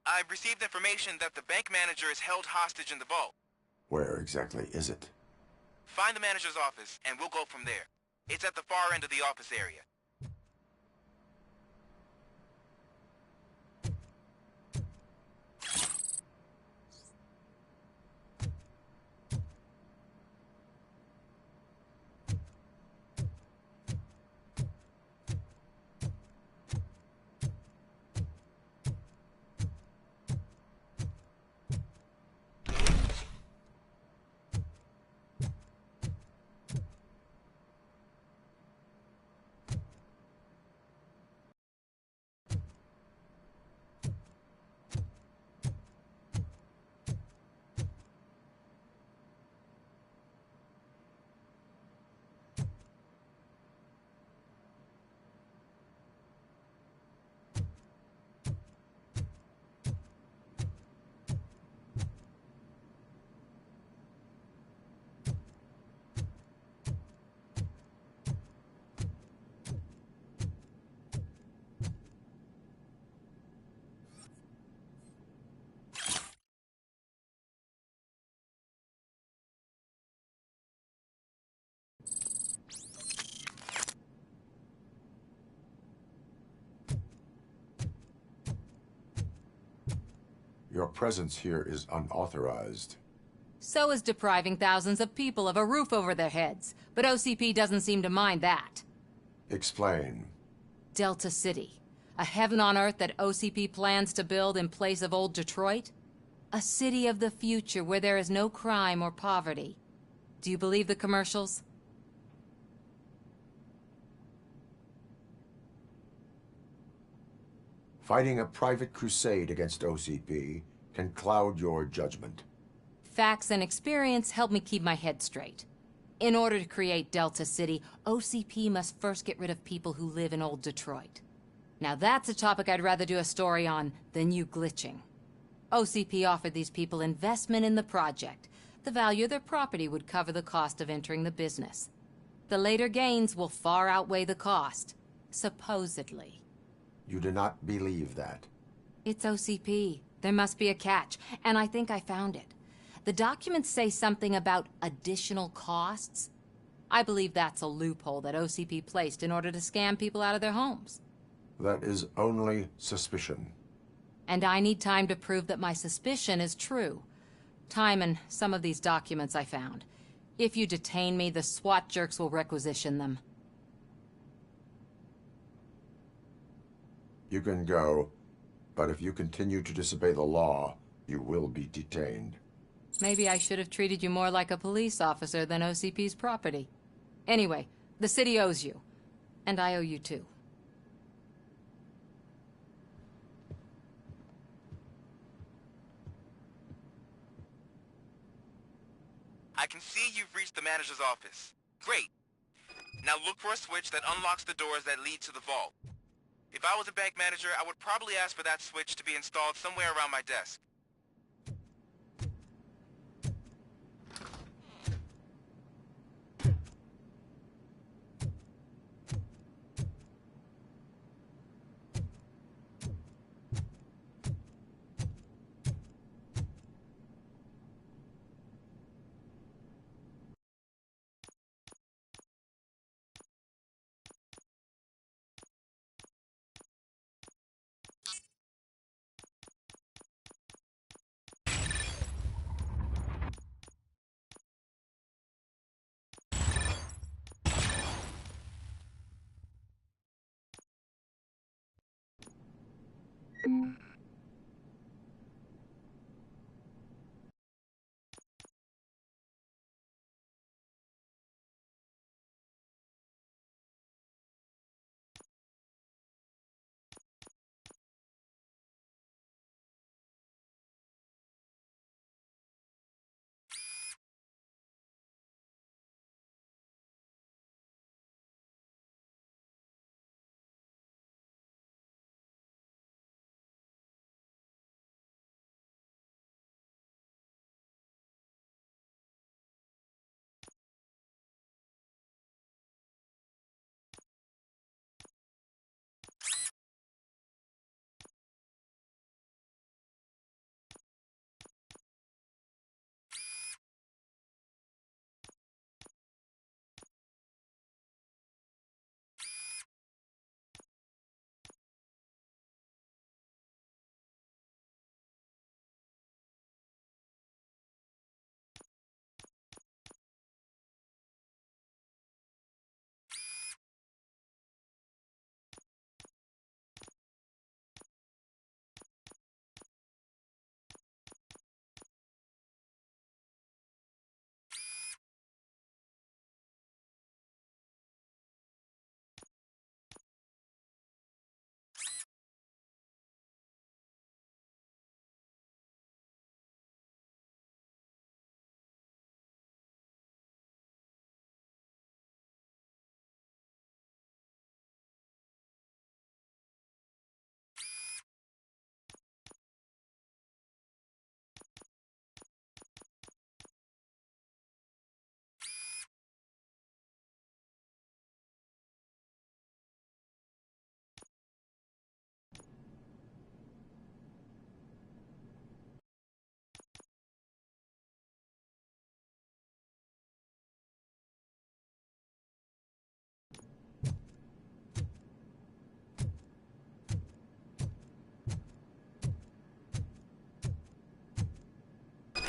I've received information that the bank manager is held hostage in the vault. Where exactly is it? Find the manager's office, and we'll go from there. It's at the far end of the office area. Your presence here is unauthorized. So is depriving thousands of people of a roof over their heads. But OCP doesn't seem to mind that. Explain. Delta City. A heaven on earth that OCP plans to build in place of old Detroit? A city of the future where there is no crime or poverty. Do you believe the commercials? Fighting a private crusade against OCP can cloud your judgment. Facts and experience help me keep my head straight. In order to create Delta City, OCP must first get rid of people who live in old Detroit. Now that's a topic I'd rather do a story on than you glitching. OCP offered these people investment in the project. The value of their property would cover the cost of entering the business. The later gains will far outweigh the cost, supposedly. You do not believe that. It's OCP. There must be a catch, and I think I found it. The documents say something about additional costs. I believe that's a loophole that OCP placed in order to scam people out of their homes. That is only suspicion. And I need time to prove that my suspicion is true. Time and some of these documents I found. If you detain me, the SWAT jerks will requisition them. You can go, but if you continue to disobey the law, you will be detained. Maybe I should have treated you more like a police officer than OCP's property. Anyway, the city owes you. And I owe you too. I can see you've reached the manager's office. Great. Now look for a switch that unlocks the doors that lead to the vault. If I was a bank manager, I would probably ask for that switch to be installed somewhere around my desk.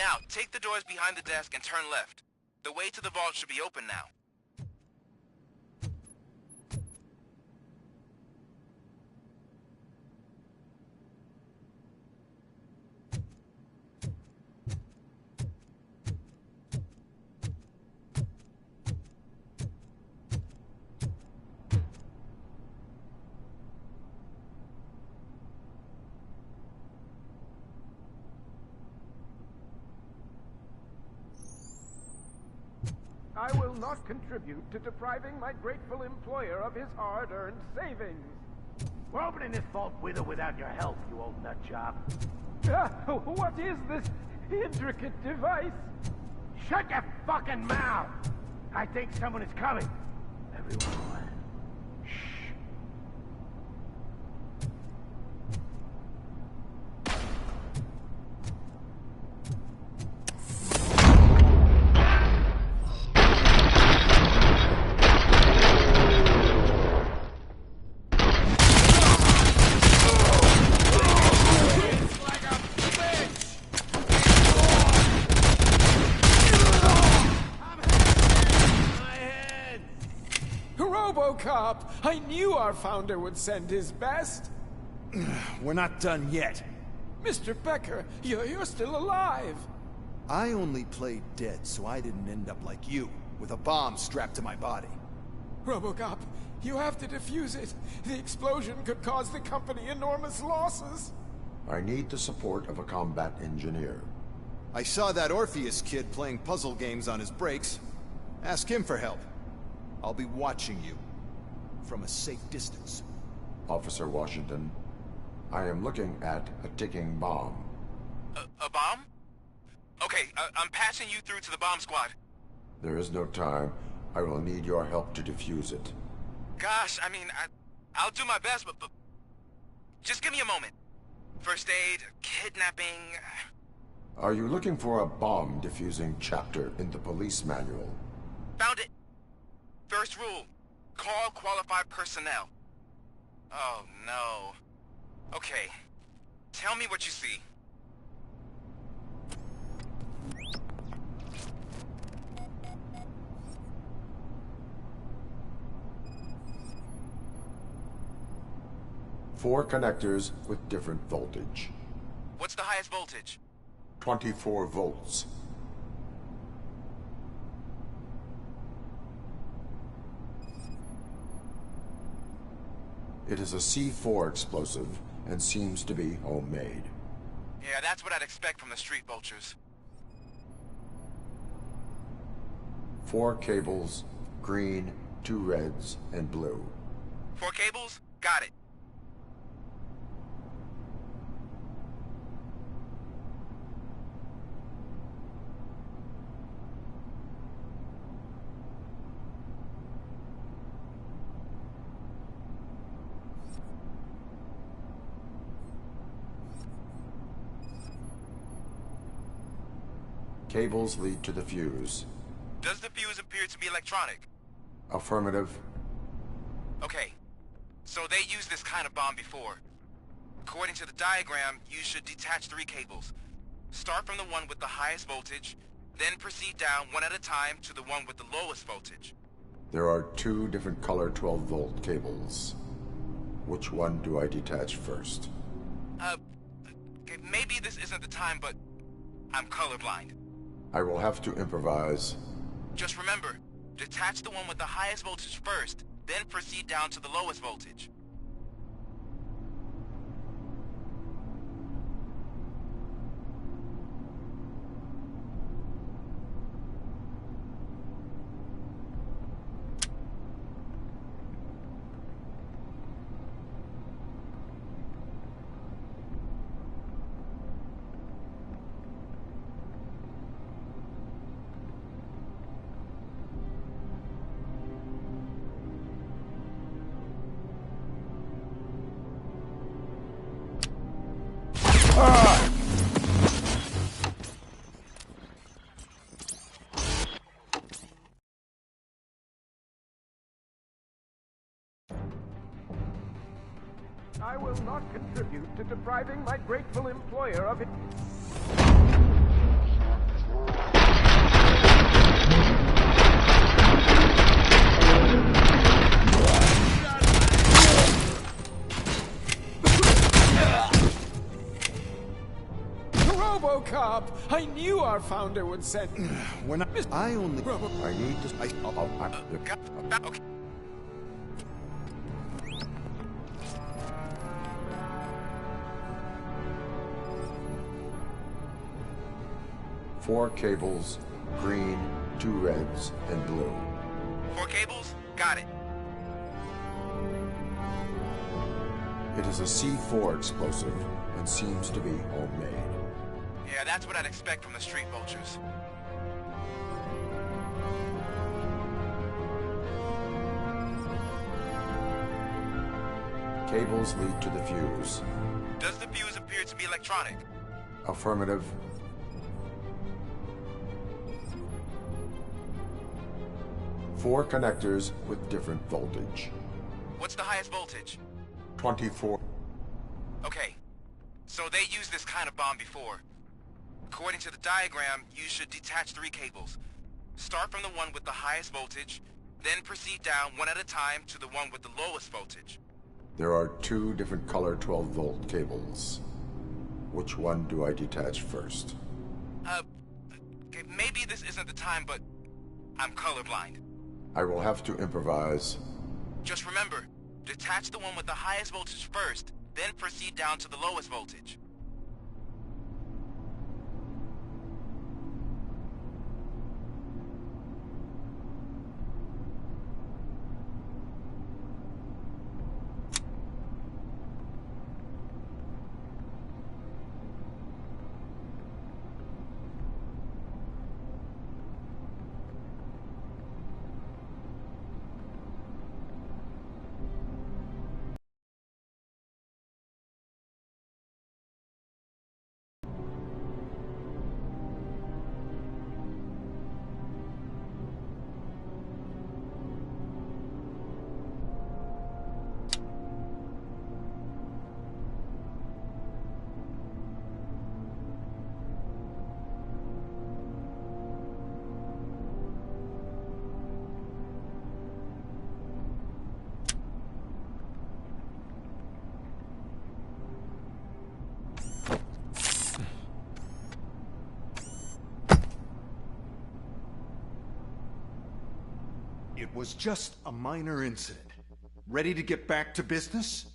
Now, take the doors behind the desk and turn left. The way to the vault should be open now. I will not contribute to depriving my grateful employer of his hard-earned savings. We're opening this vault with or without your help, you old nutjob. What is this intricate device? Shut your fucking mouth! I think someone is coming. Everyone, shh. Robocop! I knew our founder would send his best. We're not done yet. Mr. Becker, you're still alive. I only played dead so I didn't end up like you, with a bomb strapped to my body. Robocop, you have to defuse it. The explosion could cause the company enormous losses. I need the support of a combat engineer. I saw that Orpheus kid playing puzzle games on his breaks. Ask him for help. I'll be watching you. From a safe distance. Officer Washington, I am looking at a ticking bomb. A bomb? Okay, I'm passing you through to the bomb squad. There is no time. I will need your help to defuse it. Gosh, I mean, I'll do my best, but just give me a moment. First aid, kidnapping... Are you looking for a bomb defusing chapter in the police manual? Found it. First rule, call qualified personnel. Oh, no. Okay, tell me what you see. Four connectors with different voltage. What's the highest voltage? 24 volts. It is a C4 explosive and seems to be homemade. Yeah, that's what I'd expect from the street vultures. 4 cables, green, 2 reds, and blue. 4 cables? Got it. Cables lead to the fuse. Does the fuse appear to be electronic? Affirmative. Okay, so they used this kind of bomb before. According to the diagram, you should detach 3 cables. Start from the one with the highest voltage, then proceed down one at a time to the one with the lowest voltage. There are 2 different color 12-volt cables. Which one do I detach first? Okay, maybe this isn't the time, but I'm colorblind. I will have to improvise. Just remember, detach the one with the highest voltage first, then proceed down to the lowest voltage. I will not contribute to depriving my grateful employer of it. Robocop! I knew our founder would send... When I only... I need to... Okay. Four cables, green, 2 reds, and blue. 4 cables? Got it. It is a C4 explosive and seems to be homemade. Yeah, that's what I'd expect from the street vultures. Cables lead to the fuse. Does the fuse appear to be electronic? Affirmative. Four connectors with different voltage. What's the highest voltage? 24. Okay, so they used this kind of bomb before. According to the diagram, you should detach 3 cables. Start from the one with the highest voltage, then proceed down one at a time to the one with the lowest voltage. There are 2 different color 12-volt cables. Which one do I detach first? Okay, maybe this isn't the time, but I'm colorblind. I will have to improvise. Just remember, detach the one with the highest voltage first, then proceed down to the lowest voltage. It was just a minor incident. Ready to get back to business?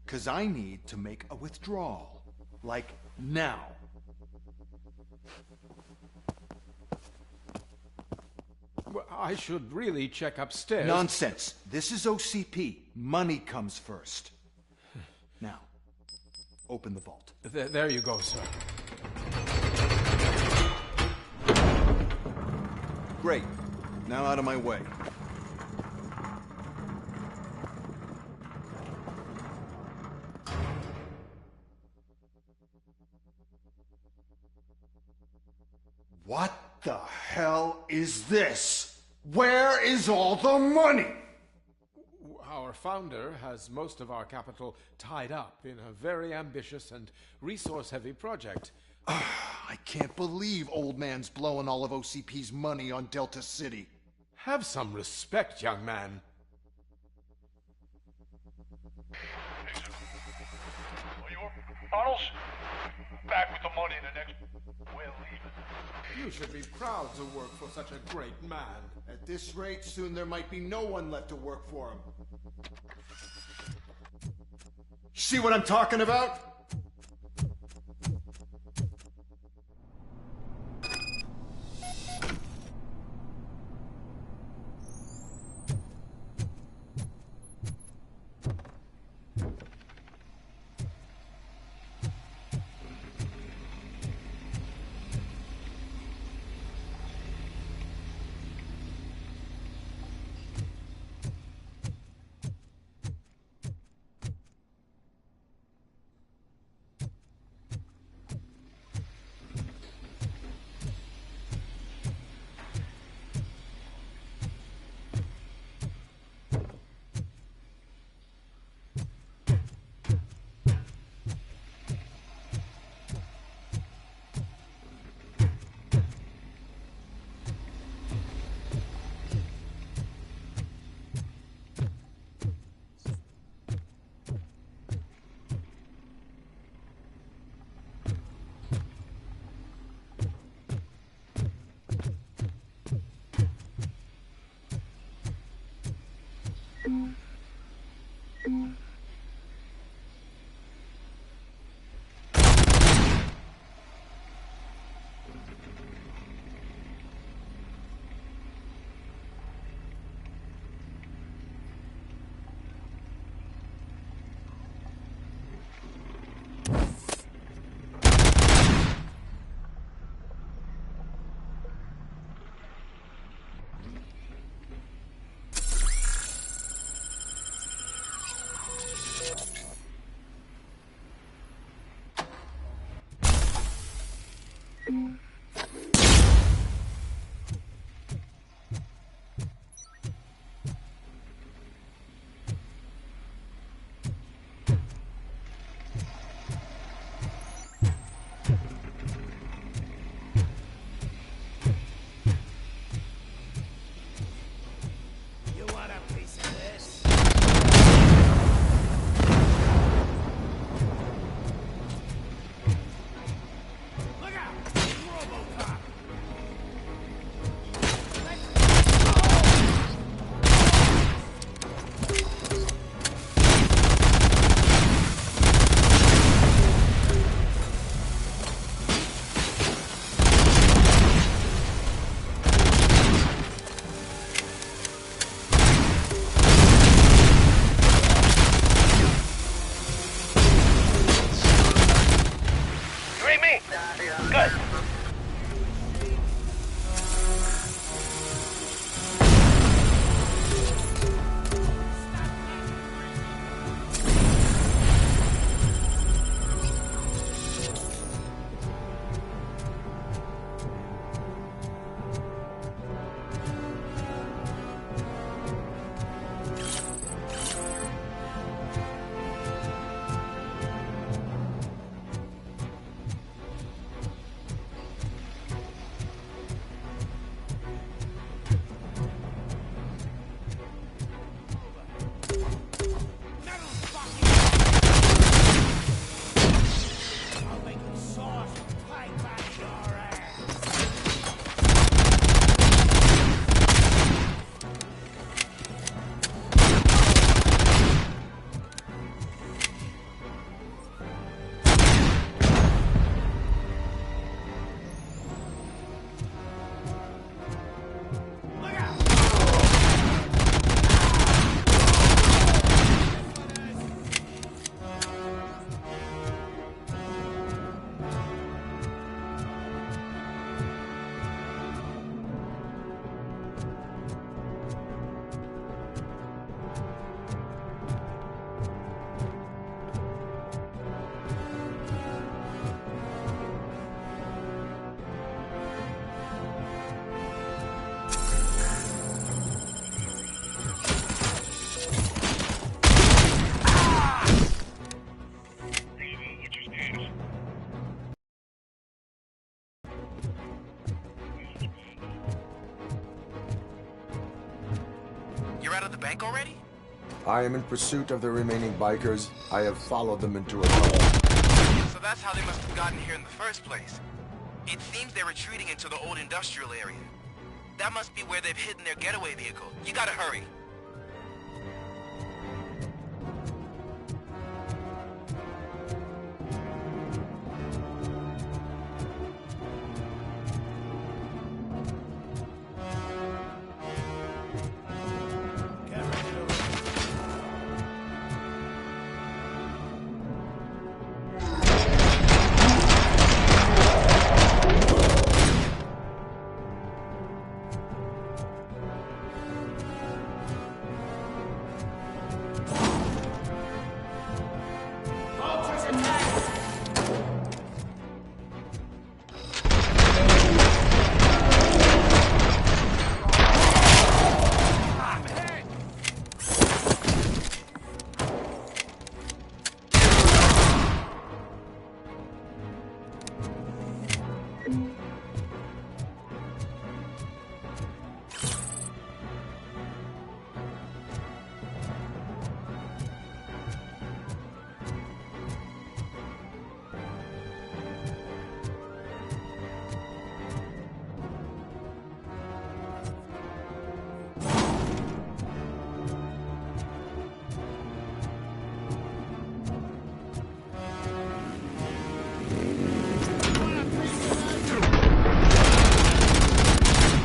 'Cause I need to make a withdrawal. Like, now. Well, I should really check upstairs. Nonsense. This is OCP. Money comes first. Now, open the vault. There you go, sir. Great. Now out of my way. What the hell is this? Where is all the money? Our founder has most of our capital tied up in a very ambitious and resource-heavy project. I can't believe old man's blowing all of OCP's money on Delta City. Have some respect, young man. Arnold's back with the money in the next... We're leaving. You should be proud to work for such a great man. At this rate, soon there might be no one left to work for him. See what I'm talking about? Good. You're out of the bank already? I am in pursuit of the remaining bikers. I have followed them into a tunnel. So that's how they must have gotten here in the first place. It seems they're retreating into the old industrial area. That must be where they've hidden their getaway vehicle. You gotta hurry.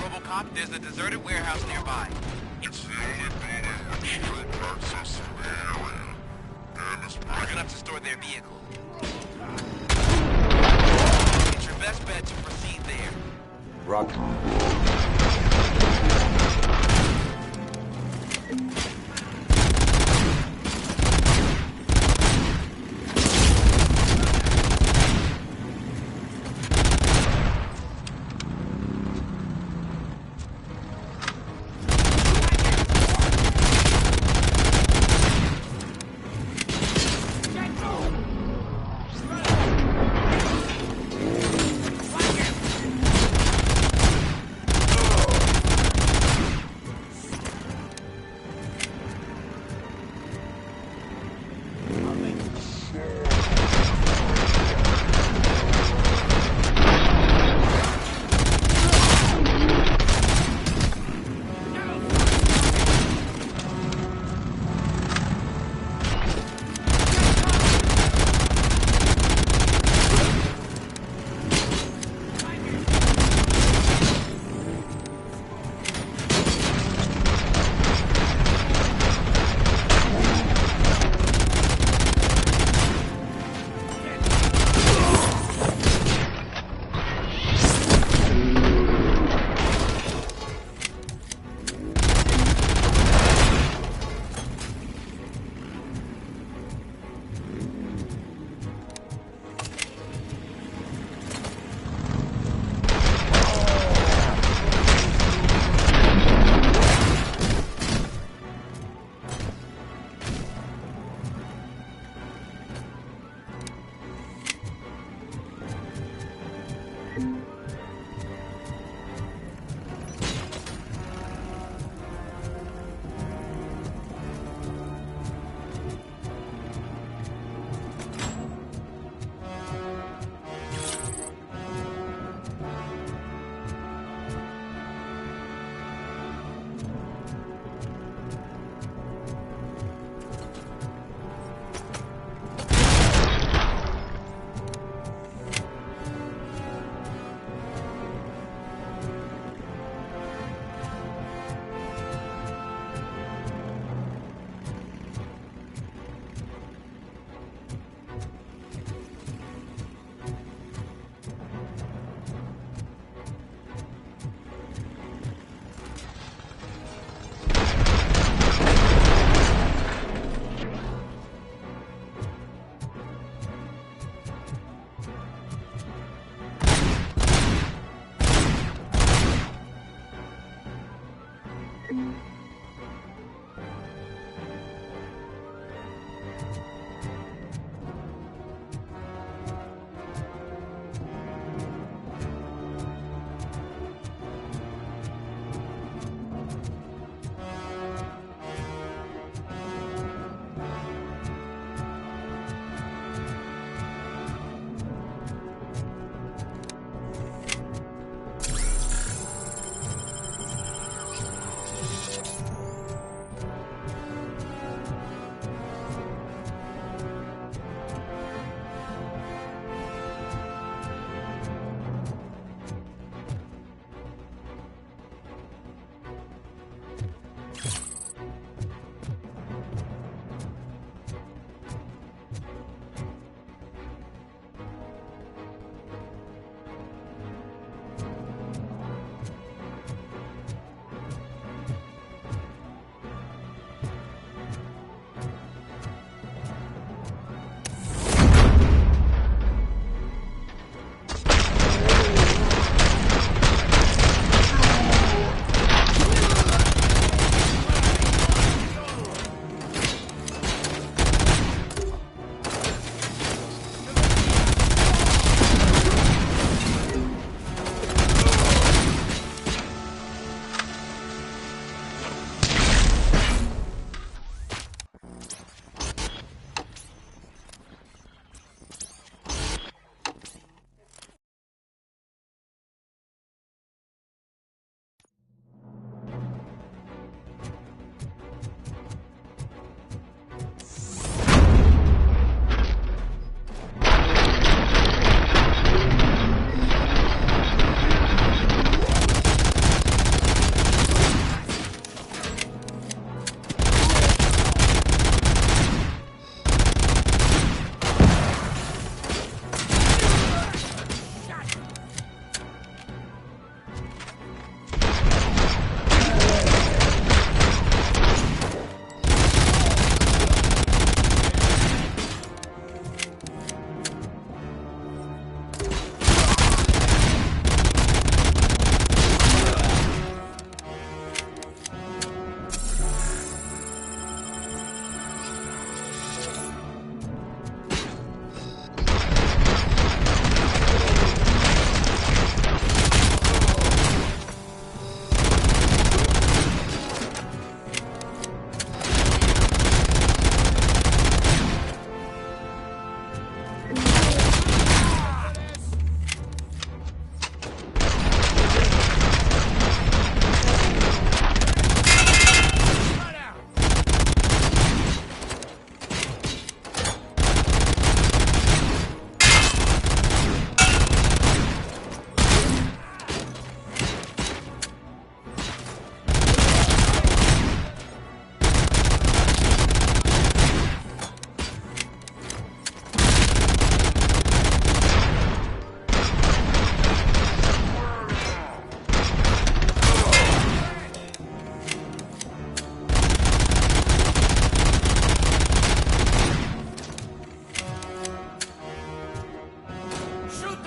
Robocop, there's a deserted warehouse nearby. It's the only building with street access to the area. And it's They're gonna have to store their vehicle. It's your best bet to proceed there. Rock.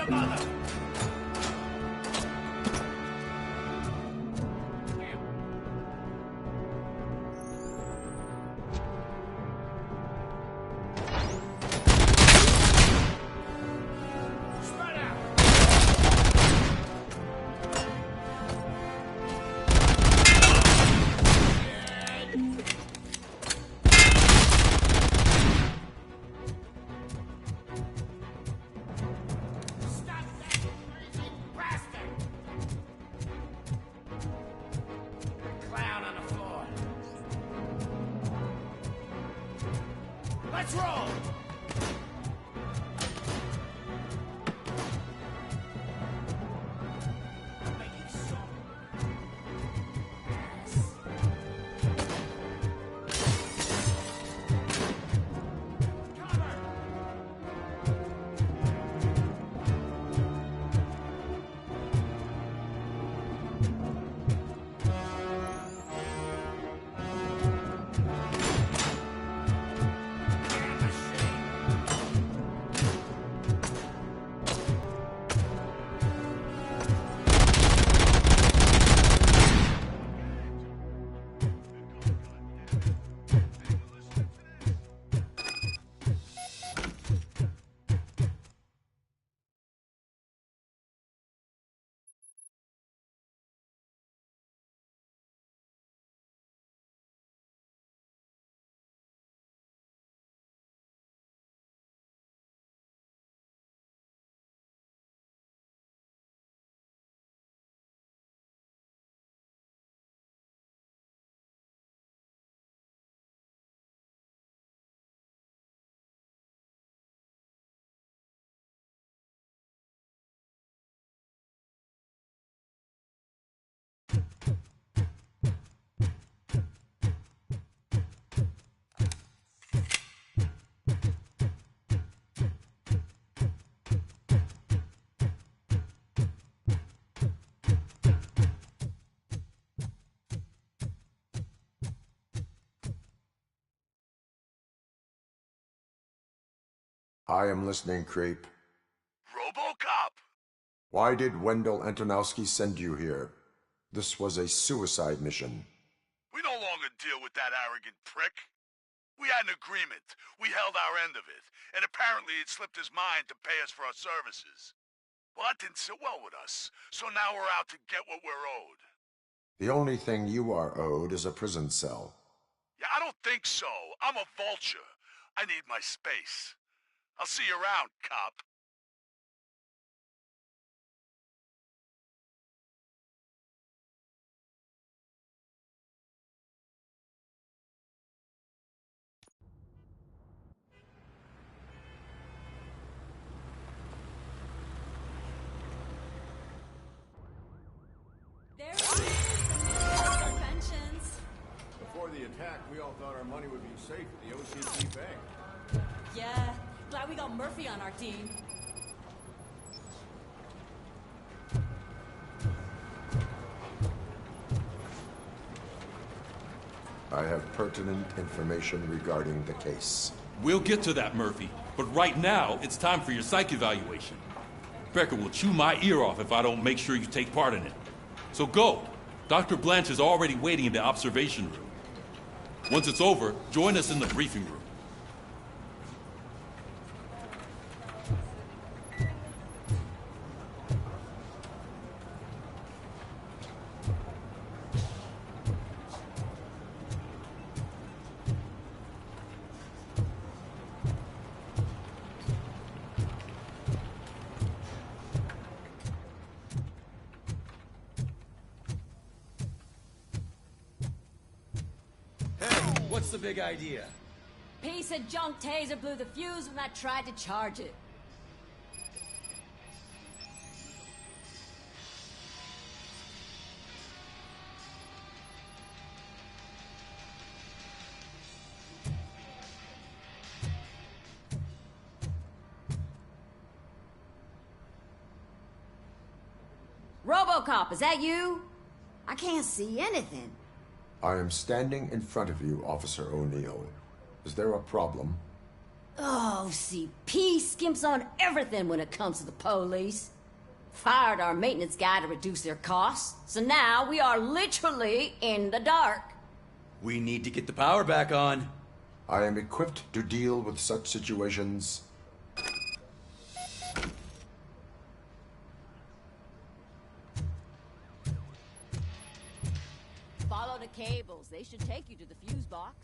mother! Spread out! Stop that crazy bastard! Clown on the floor. Let's roll! Making some ass. Cover! Damn machine! I am listening, Creep. Robocop! Why did Wendell Antonowski send you here? This was a suicide mission. We no longer deal with that arrogant prick. We had an agreement. We held our end of it. And apparently it slipped his mind to pay us for our services. Well, that didn't sit well with us. So now we're out to get what we're owed. The only thing you are owed is a prison cell. Yeah, I don't think so. I'm a vulture. I need my space. I'll see you around, cop. There it is, the pensions. Before the attack, we all thought our money would be safe at the OCP bank. Yeah, glad we got Murphy on our team. I have pertinent information regarding the case. We'll get to that, Murphy. But right now, it's time for your psych evaluation. Becker will chew my ear off if I don't make sure you take part in it. So go. Dr. Blanche is already waiting in the observation room. Once it's over, join us in the briefing room. What's the big idea? Piece of junk taser blew the fuse when I tried to charge it. Robocop, is that you? I can't see anything. I am standing in front of you, Officer O'Neill. Is there a problem? Oh, CP skimps on everything when it comes to the police. Fired our maintenance guy to reduce their costs, so now we are literally in the dark. We need to get the power back on. I am equipped to deal with such situations. Follow the cables. They should take you to the fuse box.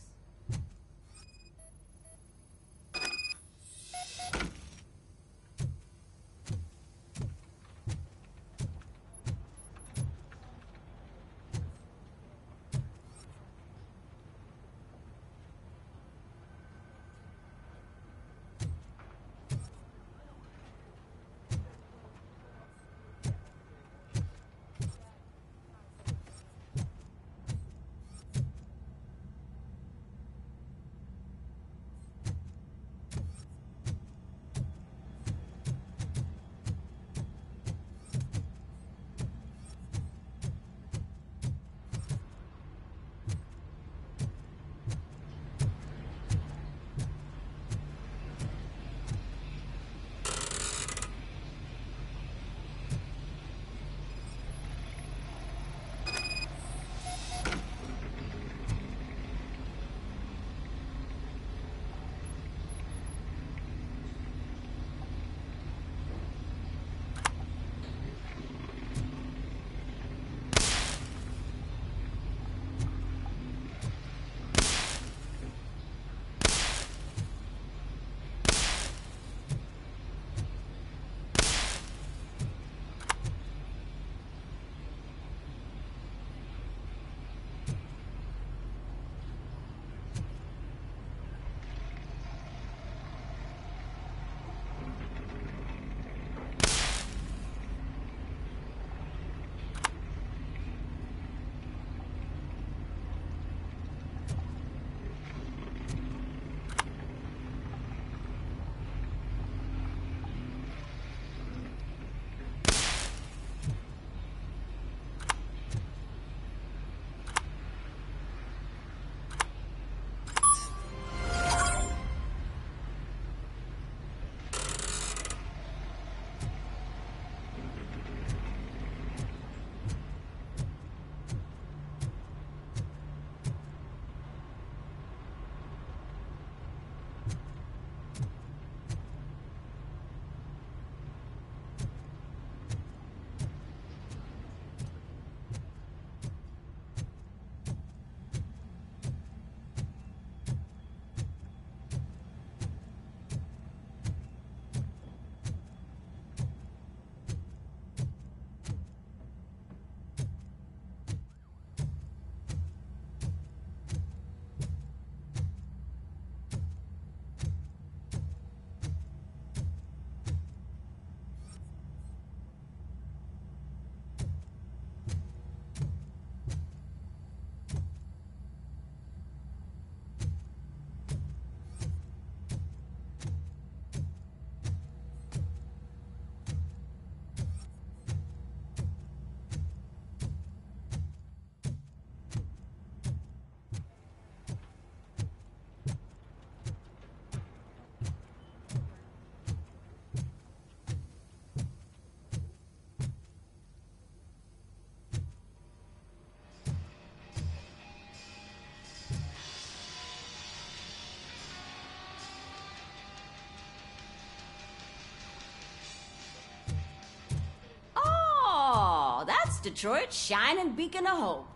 That's Detroit's shining beacon of hope.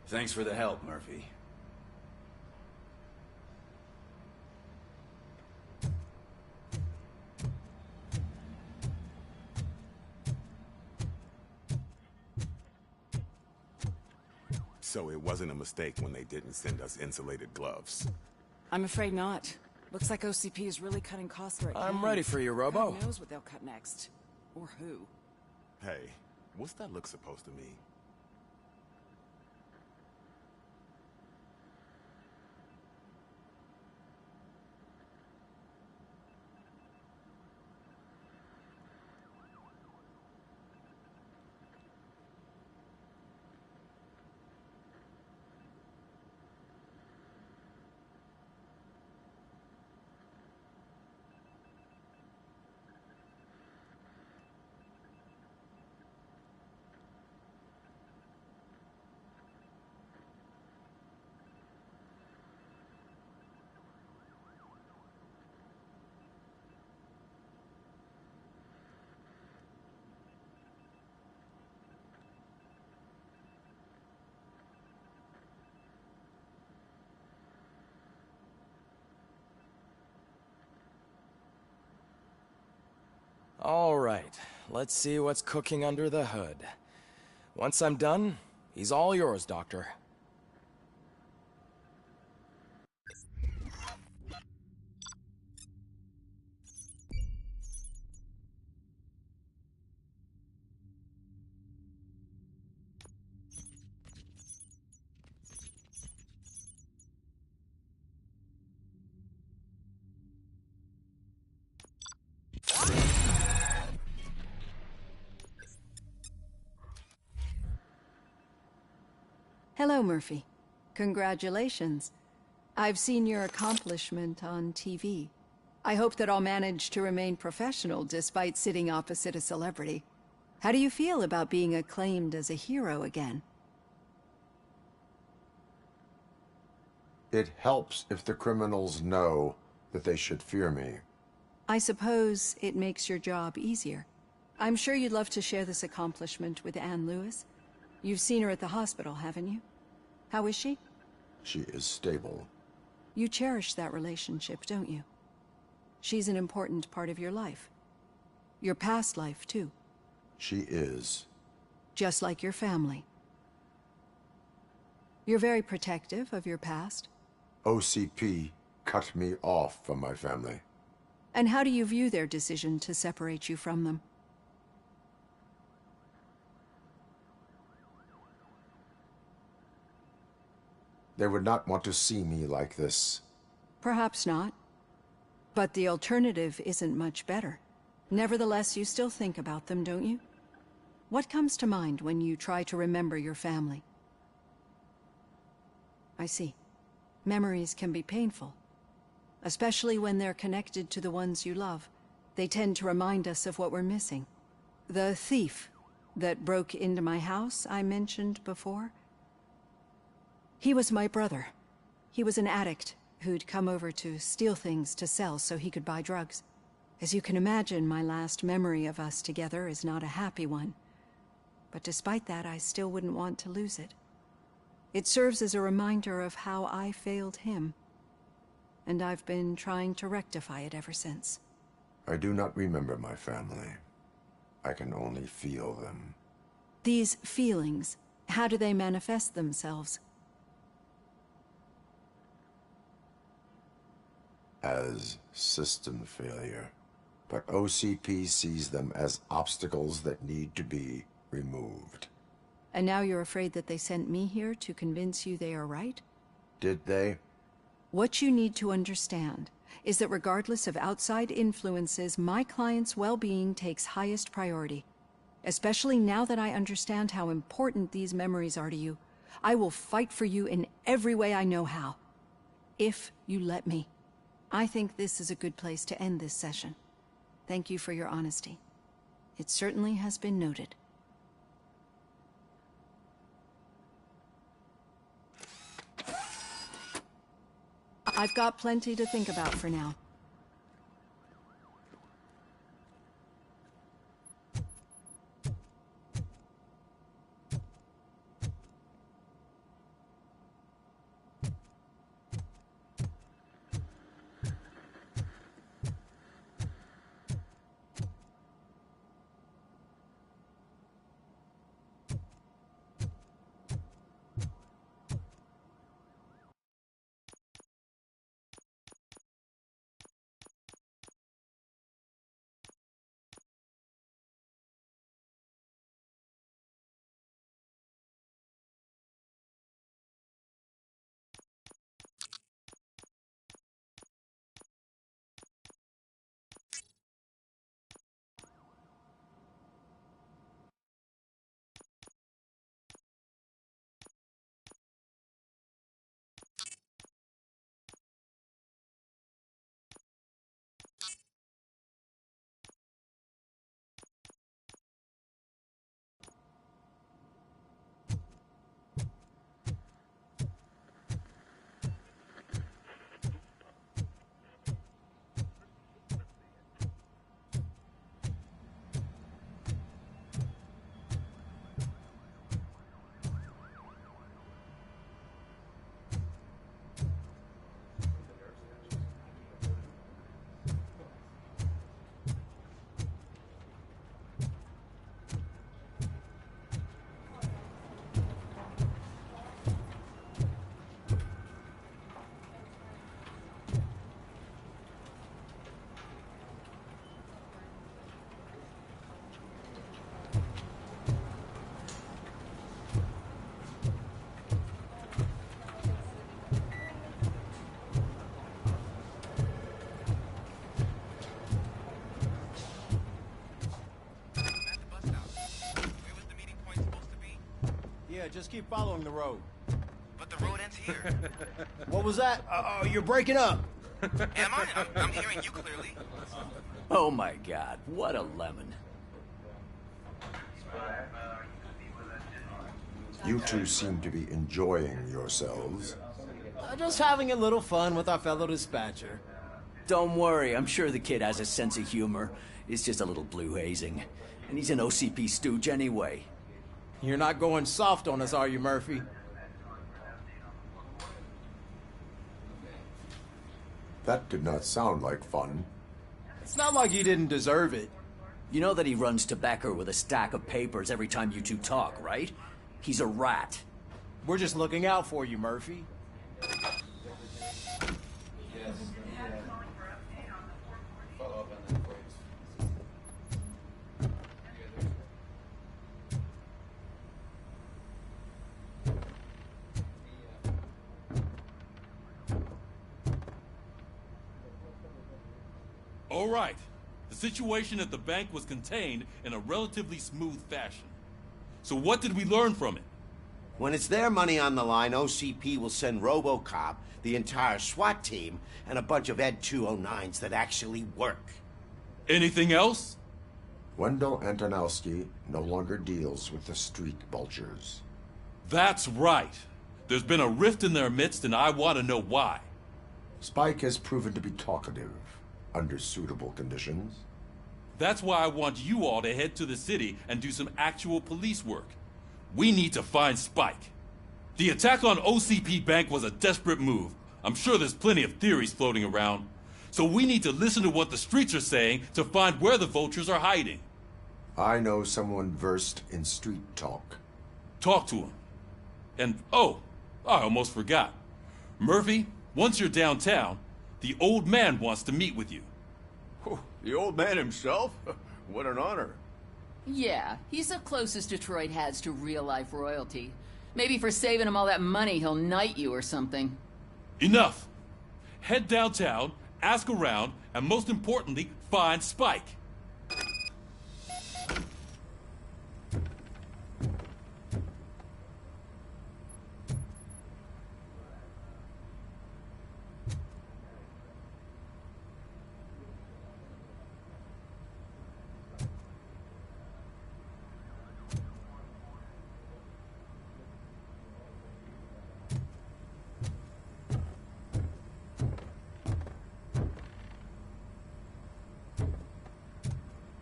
Thanks for the help, Murphy. So it wasn't a mistake when they didn't send us insulated gloves. I'm afraid not. Looks like OCP is really cutting costs right now. I'm ready for you, Robo. Who knows what they'll cut next? Or who? Hey, what's that look supposed to mean? All right, let's see what's cooking under the hood. Once I'm done, he's all yours, Doctor. Hello, Murphy. Congratulations. I've seen your accomplishment on TV. I hope that I'll manage to remain professional despite sitting opposite a celebrity. How do you feel about being acclaimed as a hero again? It helps if the criminals know that they should fear me. I suppose it makes your job easier. I'm sure you'd love to share this accomplishment with Anne Lewis. You've seen her at the hospital, haven't you? How is she? She is stable. You cherish that relationship, don't you? She's an important part of your life. Your past life, too. She is. Just like your family. You're very protective of your past. OCP cut me off from my family. And how do you view their decision to separate you from them? They would not want to see me like this. Perhaps not. But the alternative isn't much better. Nevertheless, you still think about them, don't you? What comes to mind when you try to remember your family? I see. Memories can be painful. Especially when they're connected to the ones you love. They tend to remind us of what we're missing. The thief that broke into my house I mentioned before? He was my brother. He was an addict who'd come over to steal things to sell so he could buy drugs. As you can imagine, my last memory of us together is not a happy one. But despite that, I still wouldn't want to lose it. It serves as a reminder of how I failed him. And I've been trying to rectify it ever since. I do not remember my family. I can only feel them. These feelings, how do they manifest themselves? As system failure. But OCP sees them as obstacles that need to be removed. And now you're afraid that they sent me here to convince you they are right? Did they? What you need to understand is that regardless of outside influences, my client's well-being takes highest priority. Especially now that I understand how important these memories are to you. I will fight for you in every way I know how. If you let me. I think this is a good place to end this session. Thank you for your honesty. It certainly has been noted. I've got plenty to think about for now. Yeah, just keep following the road. But the road ends here. What was that? You're breaking up. Am I? I'm hearing you clearly. Oh my god, what a lemon. You two seem to be enjoying yourselves. Just having a little fun with our fellow dispatcher. Don't worry, I'm sure the kid has a sense of humor. It's just a little blue hazing. And he's an OCP stooge anyway. You're not going soft on us, are you, Murphy? That did not sound like fun. It's not like you didn't deserve it. You know that he runs to Becker with a stack of papers every time you two talk, right? He's a rat. We're just looking out for you, Murphy. All right. The situation at the bank was contained in a relatively smooth fashion. So what did we learn from it? When it's their money on the line, OCP will send Robocop, the entire SWAT team, and a bunch of Ed 209s that actually work. Anything else? Wendell Antonowski no longer deals with the street vultures. That's right. There's been a rift in their midst, and I want to know why. Spike has proven to be talkative under suitable conditions. That's why I want you all to head to the city and do some actual police work. We need to find Spike. The attack on OCP Bank was a desperate move. I'm sure there's plenty of theories floating around. So we need to listen to what the streets are saying to find where the vultures are hiding. I know someone versed in street talk. Talk to him. And, oh, I almost forgot. Murphy, once you're downtown, the old man wants to meet with you. Oh, the old man himself? What an honor. Yeah, he's the closest Detroit has to real-life royalty. Maybe for saving him all that money, he'll knight you or something. Enough! Head downtown, ask around, and most importantly, find Spike.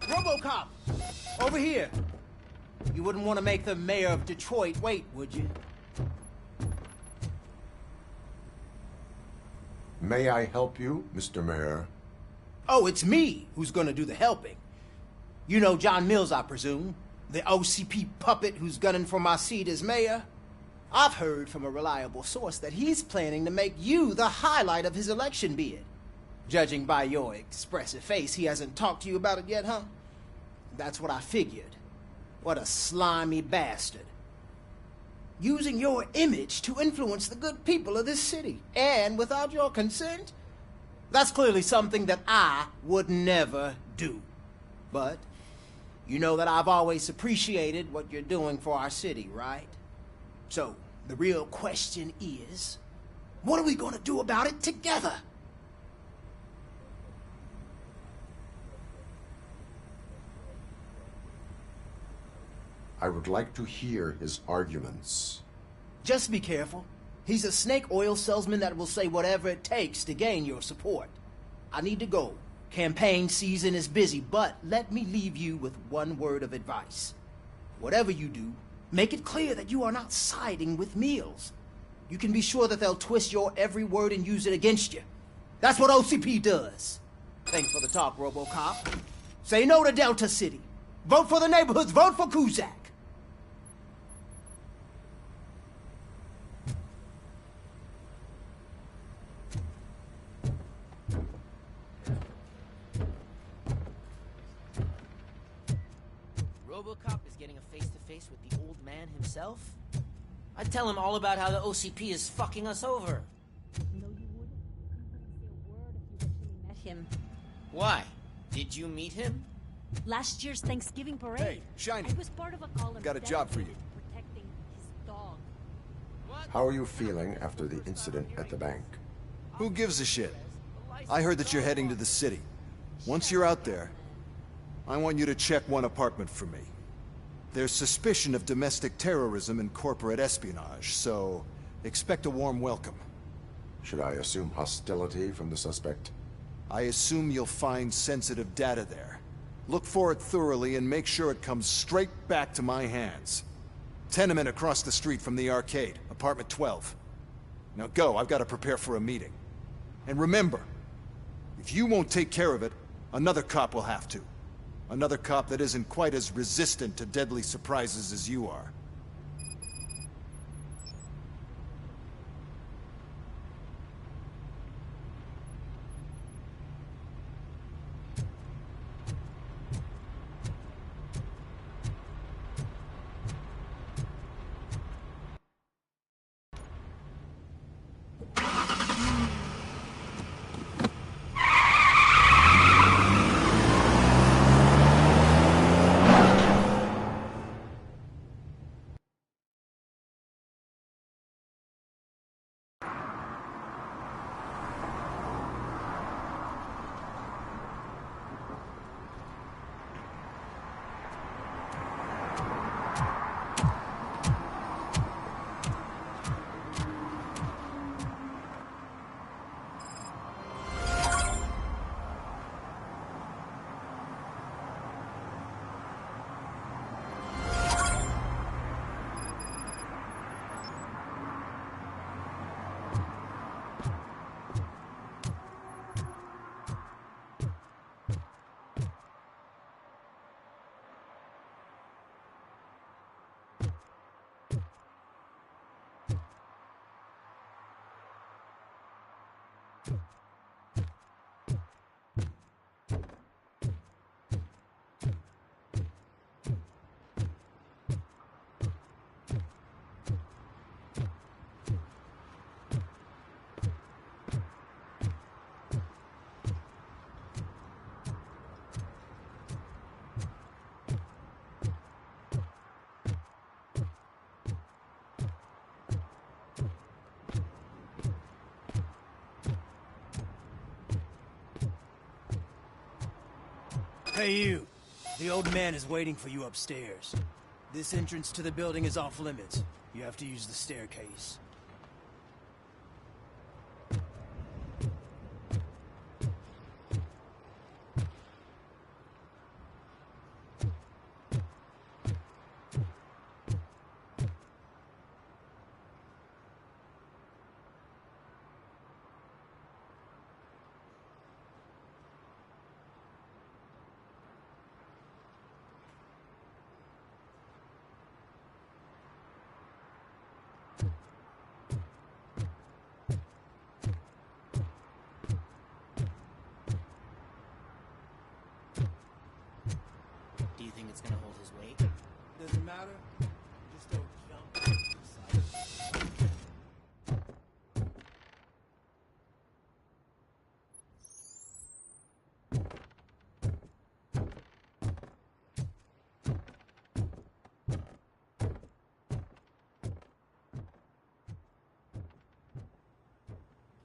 Robocop! Over here! You wouldn't want to make the mayor of Detroit wait, would you? May I help you, Mr. Mayor? Oh, it's me who's gonna do the helping. You know John Mills, I presume? The OCP puppet who's gunning for my seat as mayor? I've heard from a reliable source that he's planning to make you the highlight of his election bid. Judging by your expressive face, he hasn't talked to you about it yet, huh? That's what I figured. What a slimy bastard. Using your image to influence the good people of this city, and without your consent? That's clearly something that I would never do. But you know that I've always appreciated what you're doing for our city, right? So, the real question is, what are we gonna do about it together? I would like to hear his arguments. Just be careful. He's a snake oil salesman that will say whatever it takes to gain your support. I need to go. Campaign season is busy, but let me leave you with one word of advice. Whatever you do, make it clear that you are not siding with Mills. You can be sure that they'll twist your every word and use it against you. That's what OCP does. Thanks for the talk, Robocop. Say no to Delta City. Vote for the neighborhoods. Vote for Kuzak. Robocop is getting a face-to-face with the old man himself? I'd tell him all about how the OCP is fucking us over. No, you wouldn't. You wouldn't say a word if you actually met him. Why? Did you meet him? Last year's Thanksgiving parade. Hey, Shiny. I was part of a column. Got a job for you. Protecting his How are you feeling after the incident at the bank? Who gives a shit? I heard that you're heading to the city. Once you're out there, I want you to check one apartment for me. There's suspicion of domestic terrorism and corporate espionage, so expect a warm welcome. Should I assume hostility from the suspect? I assume you'll find sensitive data there. Look for it thoroughly and make sure it comes straight back to my hands. Tenement across the street from the arcade, apartment 12. Now go, I've got to prepare for a meeting. And remember, if you won't take care of it, another cop will have to. Another cop that isn't quite as resistant to deadly surprises as you are. Hey you! The old man is waiting for you upstairs. This entrance to the building is off limits. You have to use the staircase. Do you think it's gonna hold his weight? Doesn't matter. Just don't jump.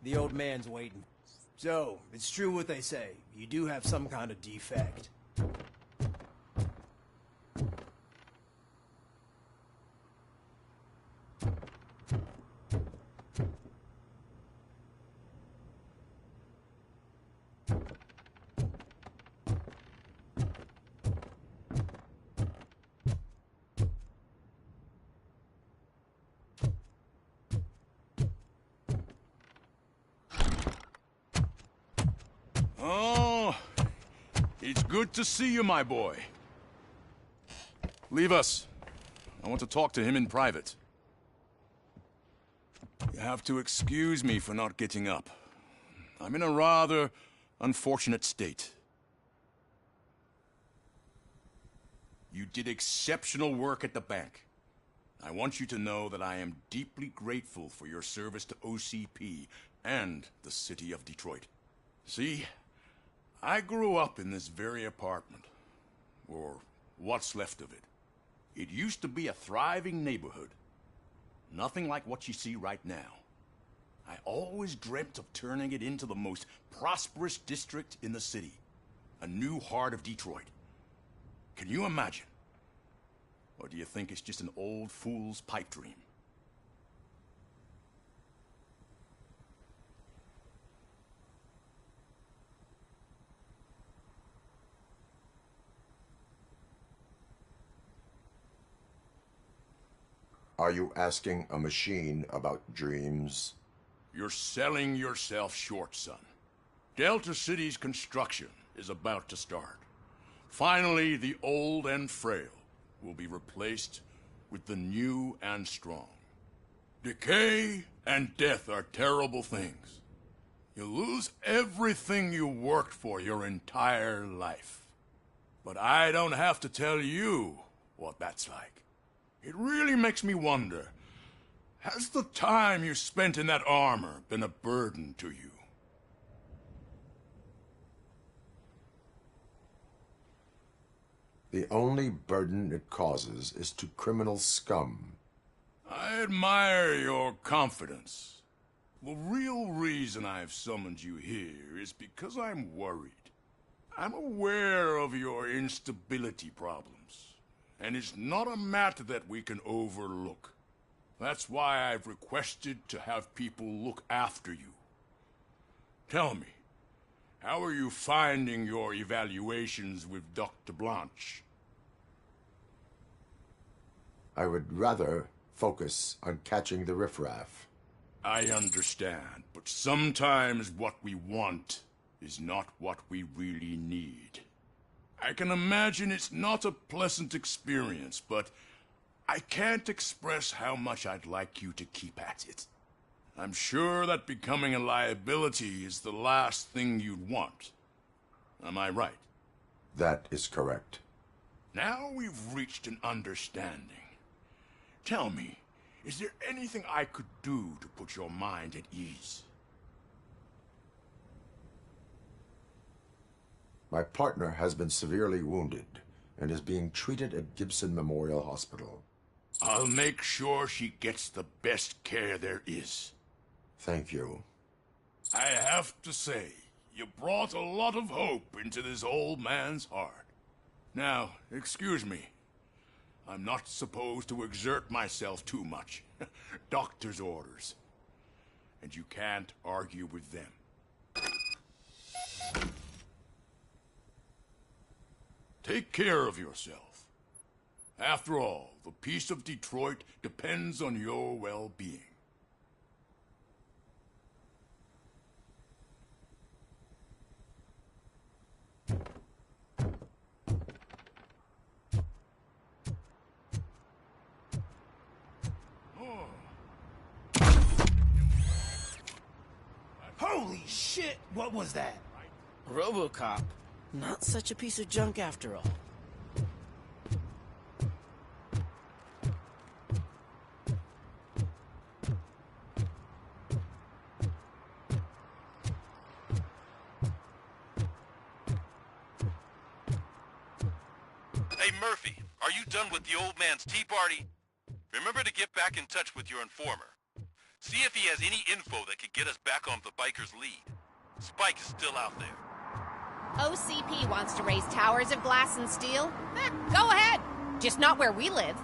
The old man's waiting. So, it's true what they say. You do have some kind of defect. Oh, it's good to see you, my boy. Leave us. I want to talk to him in private. You have to excuse me for not getting up. I'm in a rather unfortunate state. You did exceptional work at the bank. I want you to know that I am deeply grateful for your service to OCP and the city of Detroit. See, I grew up in this very apartment, or what's left of it. It used to be a thriving neighborhood. Nothing like what you see right now. I always dreamt of turning it into the most prosperous district in the city. A new heart of Detroit. Can you imagine? Or do you think it's just an old fool's pipe dream? Are you asking a machine about dreams? You're selling yourself short, son. Delta City's construction is about to start. Finally, the old and frail will be replaced with the new and strong. Decay and death are terrible things. You lose everything you worked for your entire life. But I don't have to tell you what that's like. It really makes me wonder, has the time you spent in that armor been a burden to you? The only burden it causes is to criminal scum. I admire your confidence. The real reason I've summoned you here is because I'm worried. I'm aware of your instability problems, and it's not a matter that we can overlook. That's why I've requested to have people look after you. Tell me, how are you finding your evaluations with Dr. Blanche? I would rather focus on catching the riffraff. I understand, but sometimes what we want is not what we really need. I can imagine it's not a pleasant experience, but I can't express how much I'd like you to keep at it. I'm sure that becoming a liability is the last thing you'd want. Am I right? That is correct. Now we've reached an understanding. Tell me, is there anything I could do to put your mind at ease? My partner has been severely wounded and is being treated at Gibson Memorial Hospital. I'll make sure she gets the best care there is. Thank you. I have to say, you brought a lot of hope into this old man's heart. Now, excuse me. I'm not supposed to exert myself too much. Doctor's orders. And you can't argue with them. Take care of yourself. After all, the peace of Detroit depends on your well-being. Holy shit! What was that? Robocop. Not such a piece of junk after all. Hey, Murphy, are you done with the old man's tea party? Remember to get back in touch with your informer. See if he has any info that could get us back on the biker's lead. Spike is still out there. OCP wants to raise towers of glass and steel? Go ahead. Just not where we live.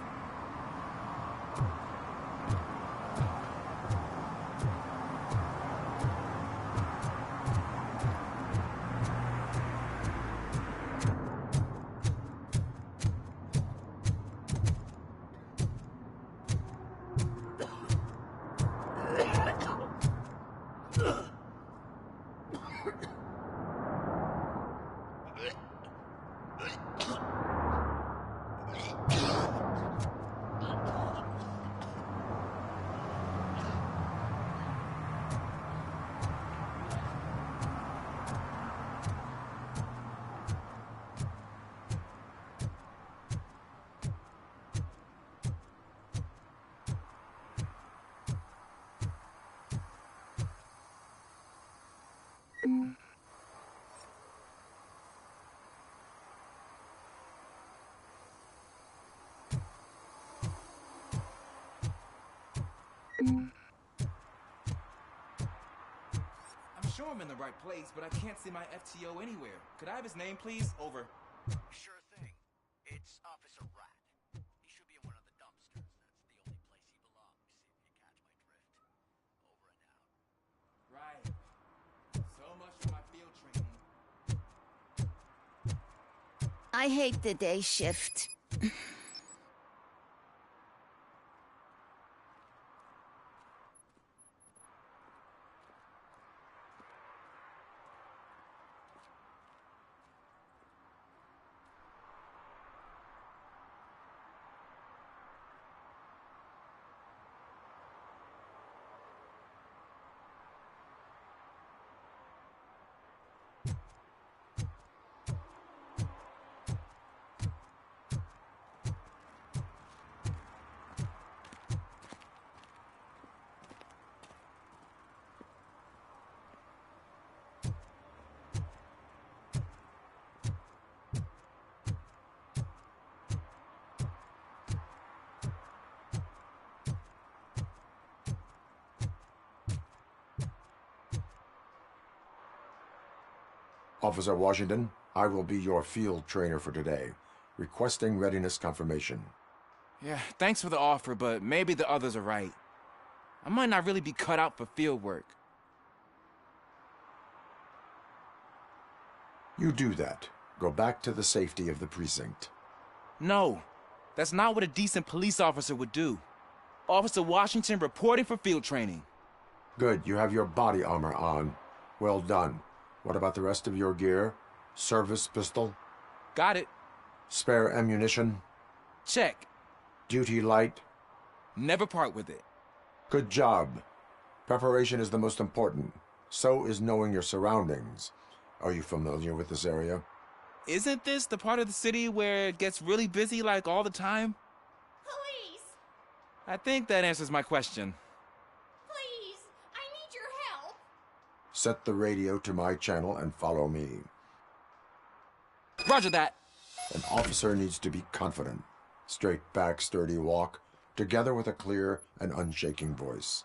I'm sure I'm in the right place, but I can't see my FTO anywhere. Could I have his name, please? Over. Sure thing. It's Officer Rat. He should be in one of the dumpsters. That's the only place he belongs, if you catch my drift. Over and out. Right. So much for my field training. I hate the day shift. Officer Washington, I will be your field trainer for today. Requesting readiness confirmation. Yeah, thanks for the offer, but maybe the others are right. I might not really be cut out for field work. You do that. Go back to the safety of the precinct. No, that's not what a decent police officer would do. Officer Washington reporting for field training. Good, you have your body armor on. Well done. What about the rest of your gear? Service pistol? Got it. Spare ammunition? Check. Duty light? Never part with it. Good job. Preparation is the most important. So is knowing your surroundings. Are you familiar with this area? Isn't this the part of the city where it gets really busy like all the time? Police! I think that answers my question. Please! I need your help! Set the radio to my channel and follow me. Roger that. An officer needs to be confident. Straight back, sturdy walk, together with a clear and unshaking voice.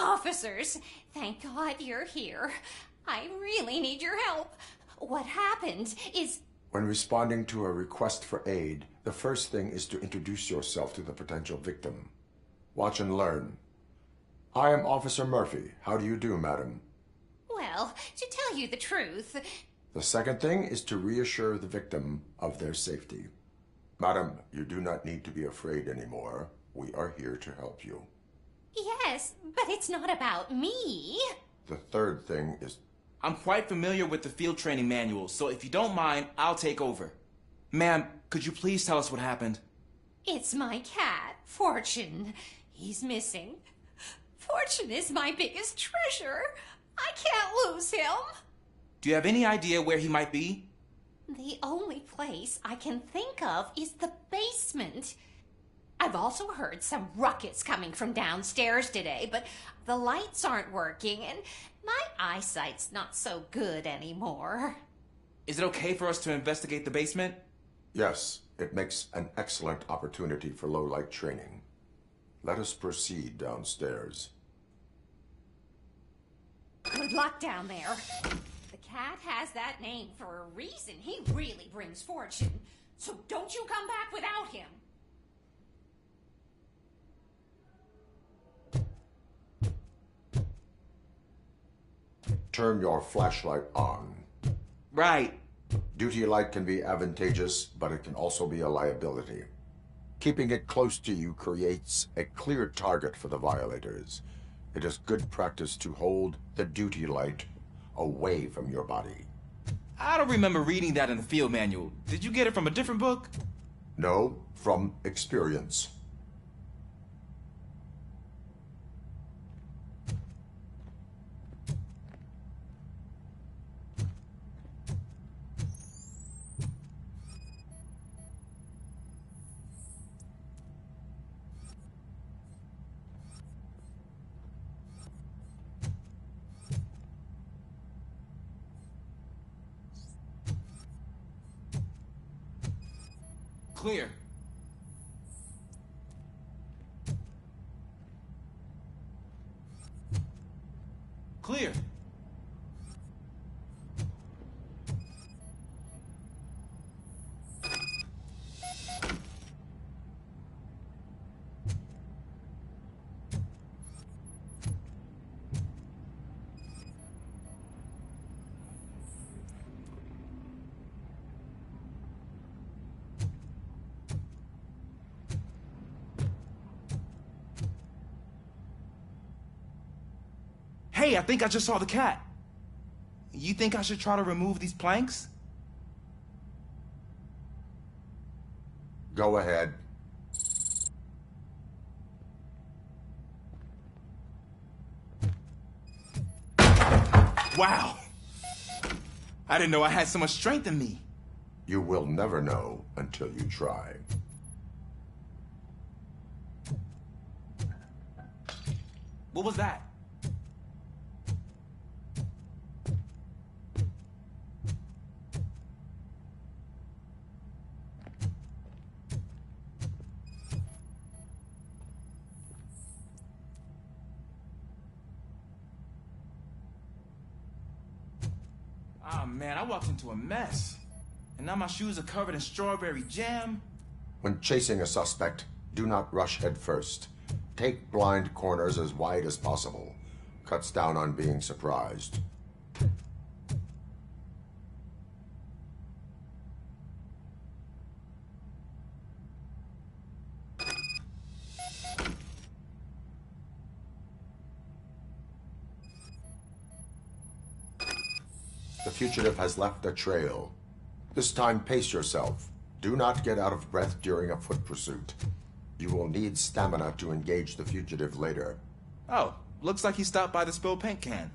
Officers, thank God you're here. I really need your help. What happened is... When responding to a request for aid, the first thing is to introduce yourself to the potential victim. Watch and learn. I am Officer Murphy. How do you do, madam? Well, to tell you the truth... The second thing is to reassure the victim of their safety. Madam, you do not need to be afraid anymore. We are here to help you. Yes, but it's not about me. The third thing is... I'm quite familiar with the field training manual, so if you don't mind, I'll take over. Ma'am, could you please tell us what happened? It's my cat, Fortune. He's missing. Fortune is my biggest treasure. I can't lose him. Do you have any idea where he might be? The only place I can think of is the basement. I've also heard some ruckus coming from downstairs today, but the lights aren't working and my eyesight's not so good anymore. Is it okay for us to investigate the basement? Yes, it makes an excellent opportunity for low-light training. Let us proceed downstairs. Good luck down there. The cat has that name for a reason. He really brings fortune. So don't you come back without him. Turn your flashlight on. Right. Duty light can be advantageous, but it can also be a liability. Keeping it close to you creates a clear target for the violators. It is good practice to hold the duty light away from your body. I don't remember reading that in the field manual. Did you get it from a different book? No, from experience. Clear. Clear. Hey, I think I just saw the cat. You think I should try to remove these planks? Go ahead. Wow. I didn't know I had so much strength in me. You will never know until you try. What was that? Ah, man, I walked into a mess. And now my shoes are covered in strawberry jam. When chasing a suspect, do not rush head first. Take blind corners as wide as possible. Cuts down on being surprised. The fugitive has left a trail. This time, pace yourself. Do not get out of breath during a foot pursuit. You will need stamina to engage the fugitive later. Oh, looks like he stopped by the spilled paint can.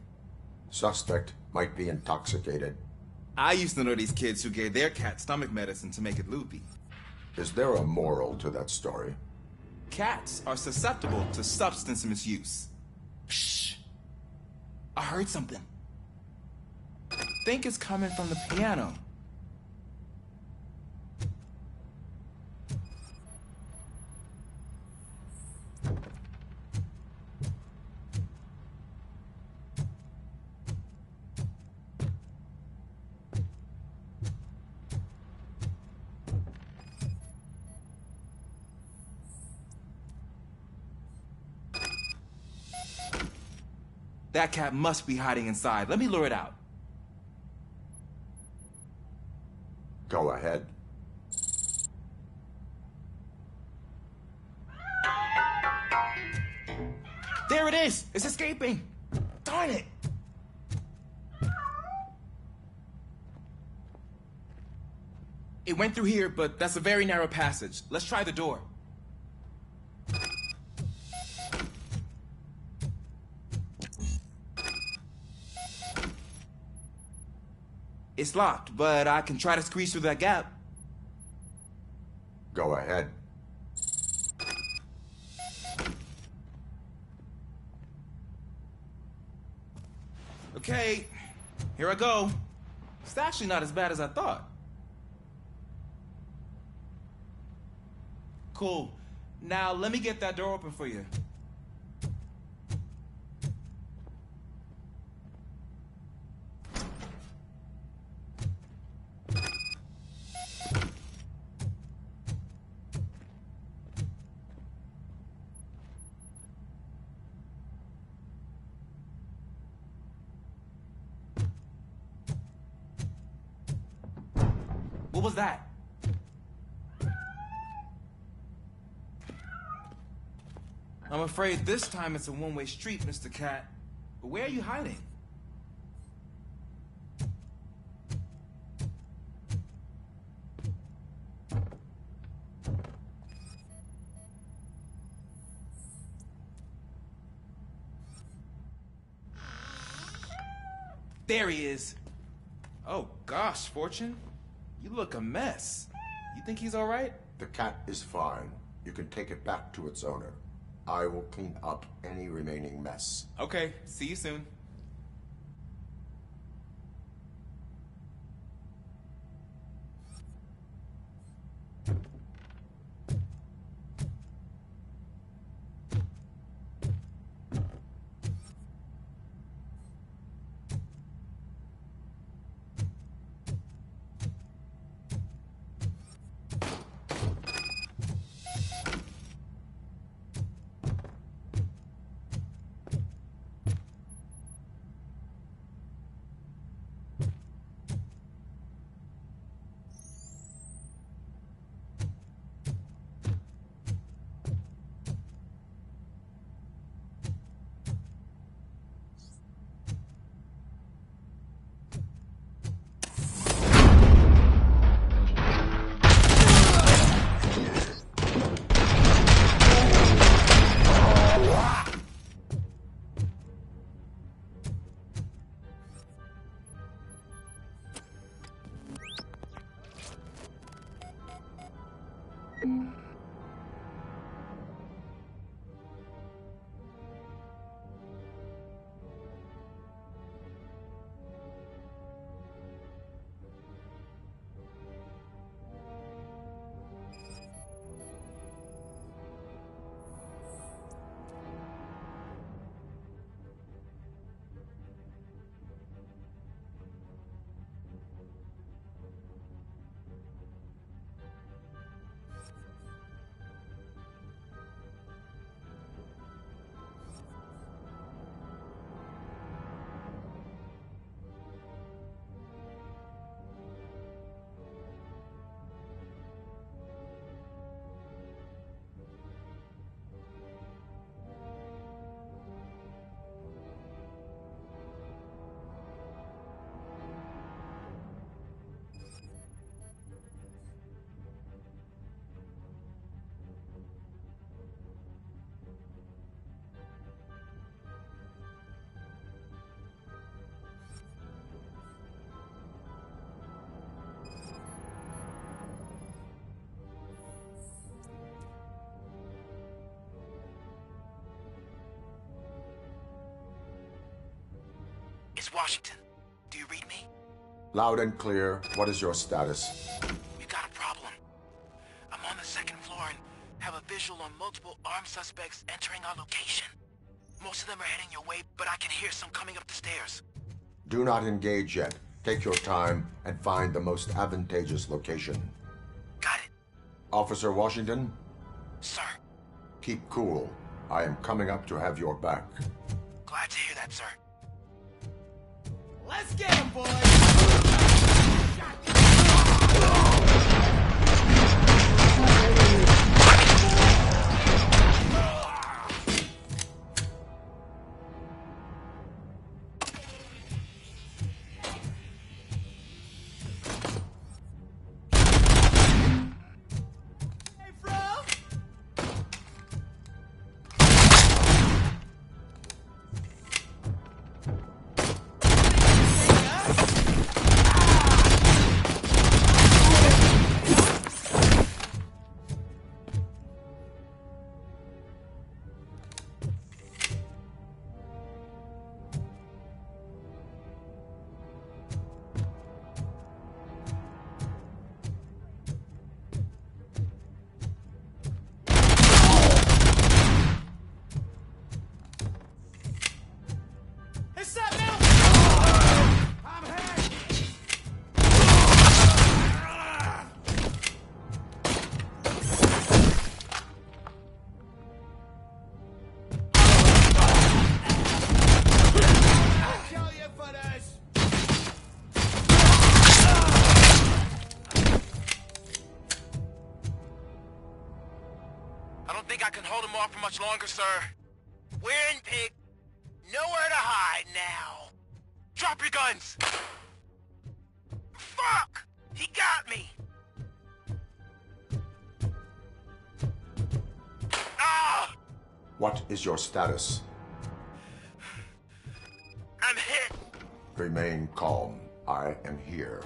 Suspect might be intoxicated. I used to know these kids who gave their cat stomach medicine to make it loopy. Is there a moral to that story? Cats are susceptible to substance misuse. Shh. I heard something. I think it's coming from the piano. That cat must be hiding inside. Let me lure it out. Go ahead. There it is! It's escaping! Darn it! It went through here, but that's a very narrow passage. Let's try the door. It's locked, but I can try to squeeze through that gap. Go ahead. Okay, here I go. It's actually not as bad as I thought. Cool. Now let me get that door open for you. What was that? I'm afraid this time it's a one-way street, Mr. Cat. But where are you hiding? There he is. Oh gosh, Fortune. You look a mess. You think he's all right? The cat is fine. You can take it back to its owner. I will clean up any remaining mess. Okay, see you soon. It's Washington. Do you read me? Loud and clear. What is your status? We've got a problem. I'm on the second floor and have a visual on multiple armed suspects entering our location. Most of them are heading your way, but I can hear some coming up the stairs. Do not engage yet. Take your time and find the most advantageous location. Got it. Officer Washington? Sir. Keep cool. I am coming up to have your back. Glad to hear that, sir. Let's get him, boys! I can hold him off for much longer, sir. We're in, pig. Nowhere to hide now. Drop your guns! Fuck! He got me! Ah! What is your status? I'm hit. Remain calm. I am here.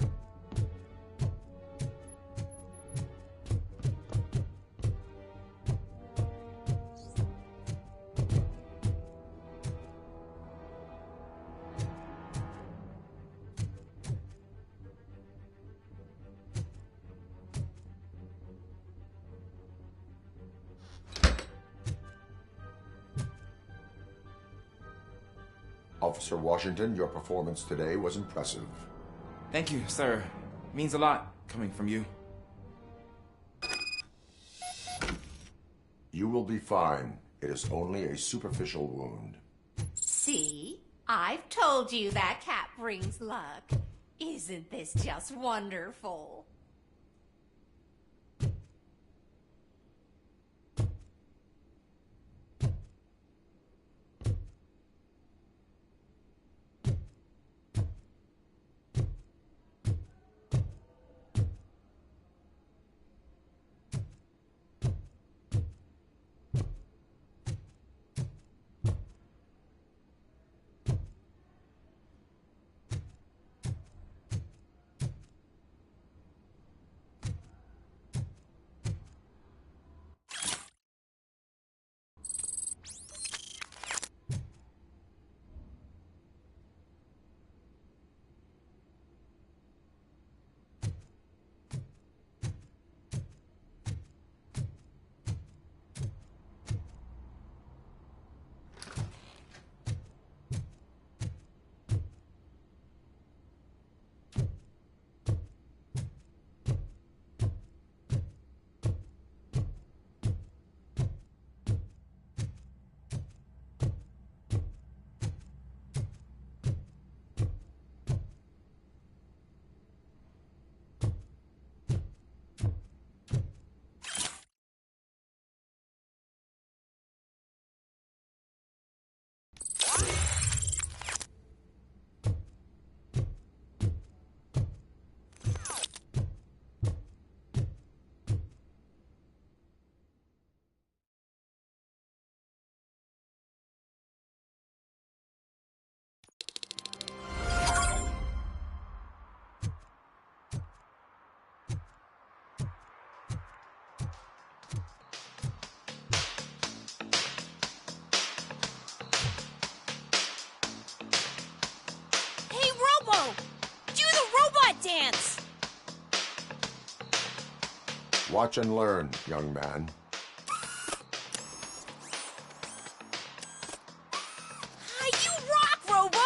Officer Washington, your performance today was impressive. Thank you, sir. Means a lot coming from you. You will be fine. It is only a superficial wound. See? I've told you that cat brings luck. Isn't this just wonderful? Watch and learn, young man. You rock, Robo!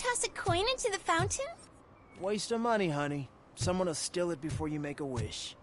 toss a coin into the fountain? Waste of money, honey. Someone will steal it before you make a wish.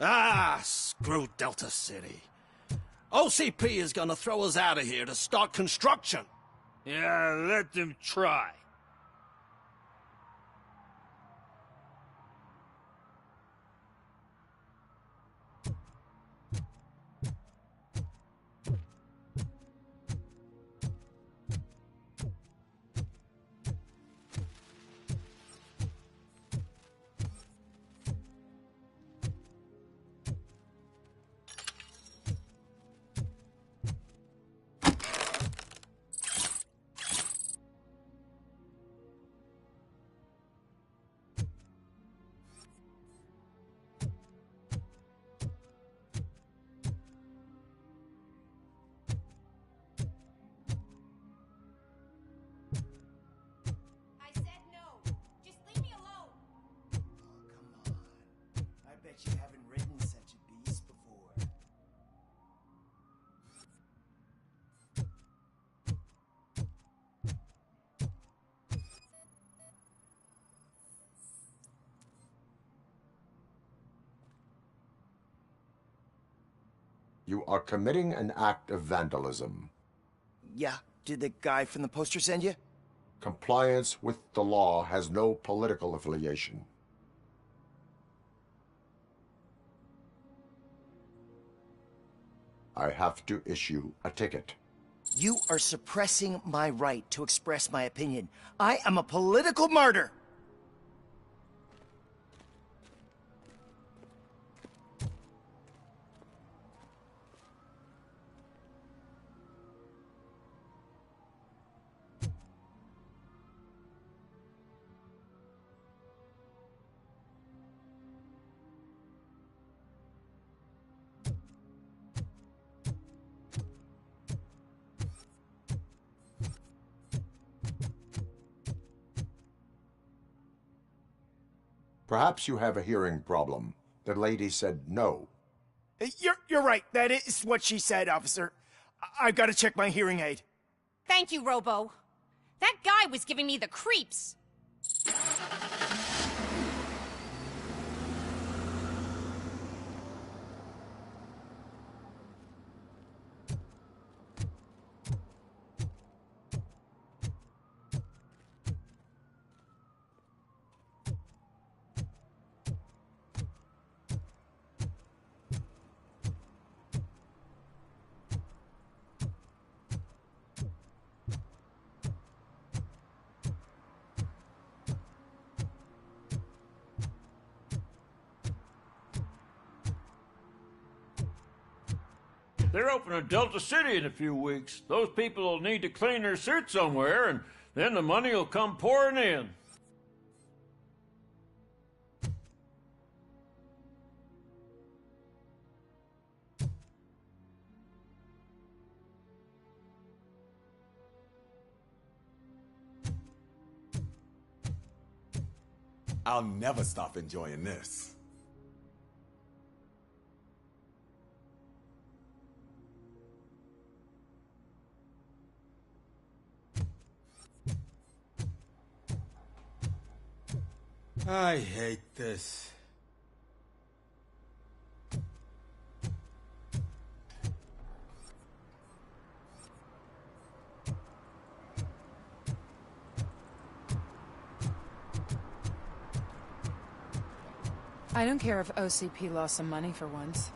Ah, screw Delta City. OCP is gonna throw us out of here to start construction. Yeah, let them try. I said no. Just leave me alone. I bet you haven't ridden such a beast before. You are committing an act of vandalism. Yeah, did the guy from the poster send you? Compliance with the law has no political affiliation. I have to issue a ticket. You are suppressing my right to express my opinion. I am a political martyr! Perhaps you have a hearing problem. The lady said no. You're right. That is what she said, officer. I've got to check my hearing aid. Thank you, Robo. That guy was giving me the creeps. They're opening Delta City in a few weeks. Those people will need to clean their suits somewhere, and then the money will come pouring in. I'll never stop enjoying this. I hate this. I don't care if OCP lost some money for once.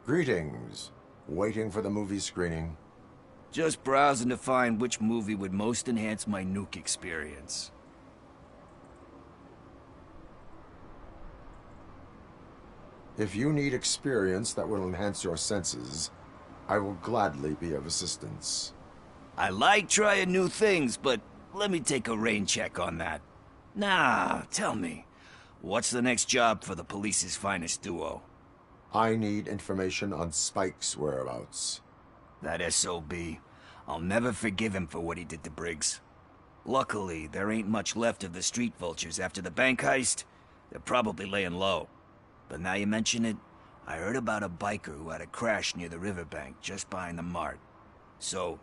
Greetings. Waiting for the movie screening? Just browsing to find which movie would most enhance my nuke experience. If you need experience that will enhance your senses, I will gladly be of assistance. I like trying new things, but let me take a rain check on that. Nah, tell me, what's the next job for the police's finest duo? I need information on Spike's whereabouts. That SOB. I'll never forgive him for what he did to Briggs. Luckily, there ain't much left of the street vultures after the bank heist. They're probably laying low. But now you mention it, I heard about a biker who had a crash near the riverbank just behind the mart. So,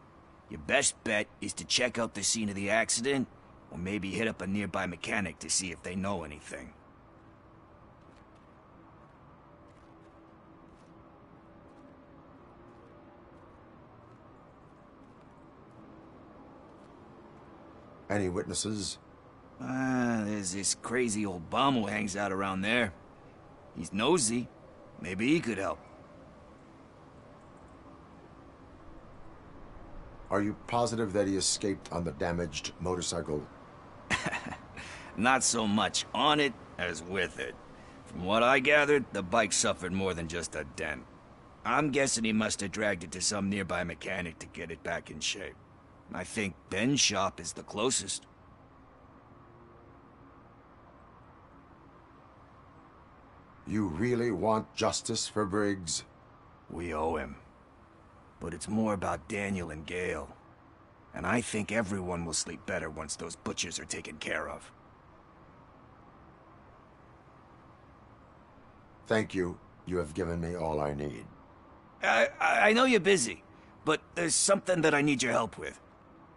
your best bet is to check out the scene of the accident, or maybe hit up a nearby mechanic to see if they know anything. Any witnesses? There's this crazy old bum who hangs out around there. He's nosy. Maybe he could help. Are you positive that he escaped on the damaged motorcycle? Not so much on it as with it. From what I gathered, the bike suffered more than just a dent. I'm guessing he must have dragged it to some nearby mechanic to get it back in shape. I think Ben's shop is the closest. You really want justice for Briggs? We owe him. But it's more about Daniel and Gale. And I think everyone will sleep better once those butchers are taken care of. Thank you. You have given me all I need. I know you're busy, but there's something that I need your help with.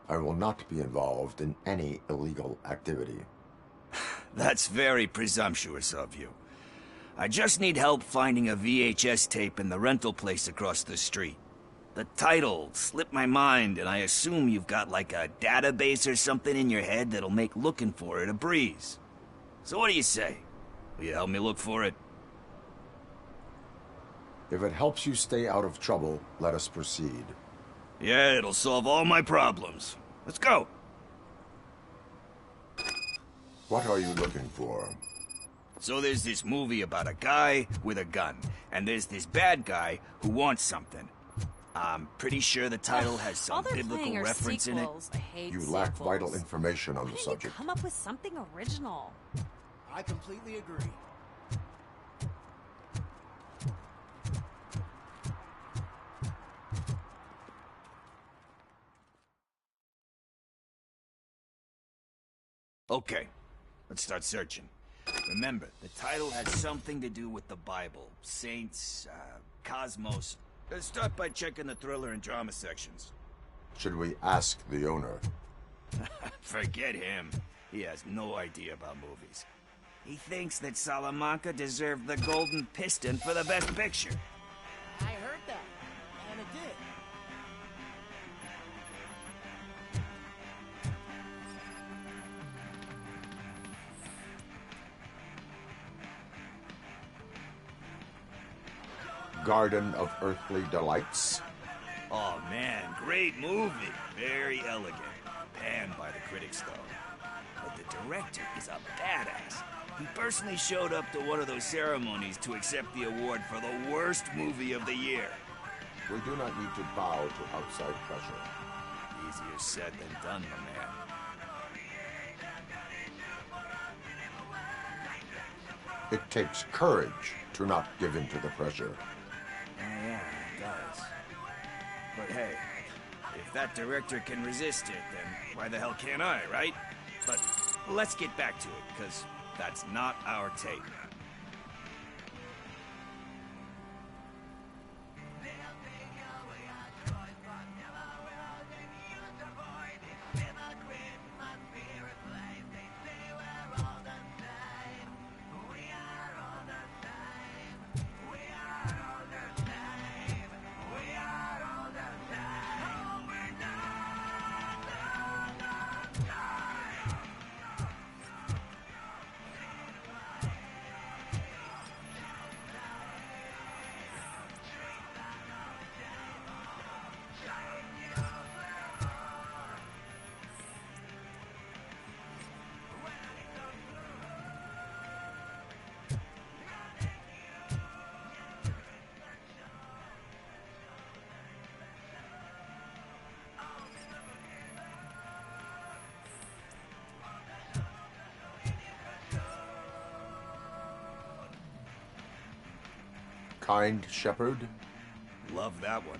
I will not be involved in any illegal activity. That's very presumptuous of you. I just need help finding a VHS tape in the rental place across the street. The title slipped my mind, and I assume you've got like a database or something in your head that'll make looking for it a breeze. So what do you say? Will you help me look for it? If it helps you stay out of trouble, let us proceed. Yeah, it'll solve all my problems. Let's go. What are you looking for? So there's this movie about a guy with a gun, and there's this bad guy who wants something. I'm pretty sure the title has some biblical reference in it. I hate You sequels. lack vital information on Why the didn't subject. you come up with something original? I completely agree. Okay, let's start searching. Remember, the title has something to do with the Bible, saints, cosmos. Let's start by checking the thriller and drama sections. Should we ask the owner? Forget him. He has no idea about movies. He thinks that Salamanca deserved the Golden Piston for the Best Picture. I heard that, and it did. Garden of Earthly Delights? Oh man, great movie. Very elegant. Panned by the critics though. But the director is a badass. He personally showed up to one of those ceremonies to accept the award for the worst movie of the year. We do not need to bow to outside pressure. Easier said than done, my man. It takes courage to not give in to the pressure. Yeah, it does. But hey, if that director can resist it, then why the hell can't I, right? But let's get back to it, because that's not our tape. Kind Shepherd? Love that one.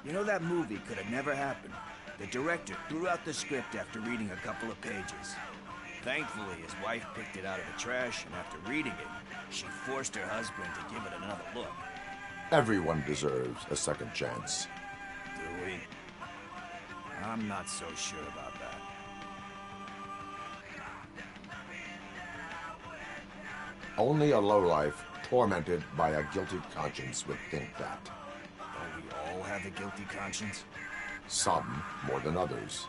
You know, that movie could have never happened. The director threw out the script after reading a couple of pages. Thankfully, his wife picked it out of the trash, and after reading it, she forced her husband to give it another look. Everyone deserves a second chance. Do we? I'm not so sure about that. Only a lowlife tormented by a guilty conscience would think that. Don't we all have a guilty conscience? Some more than others.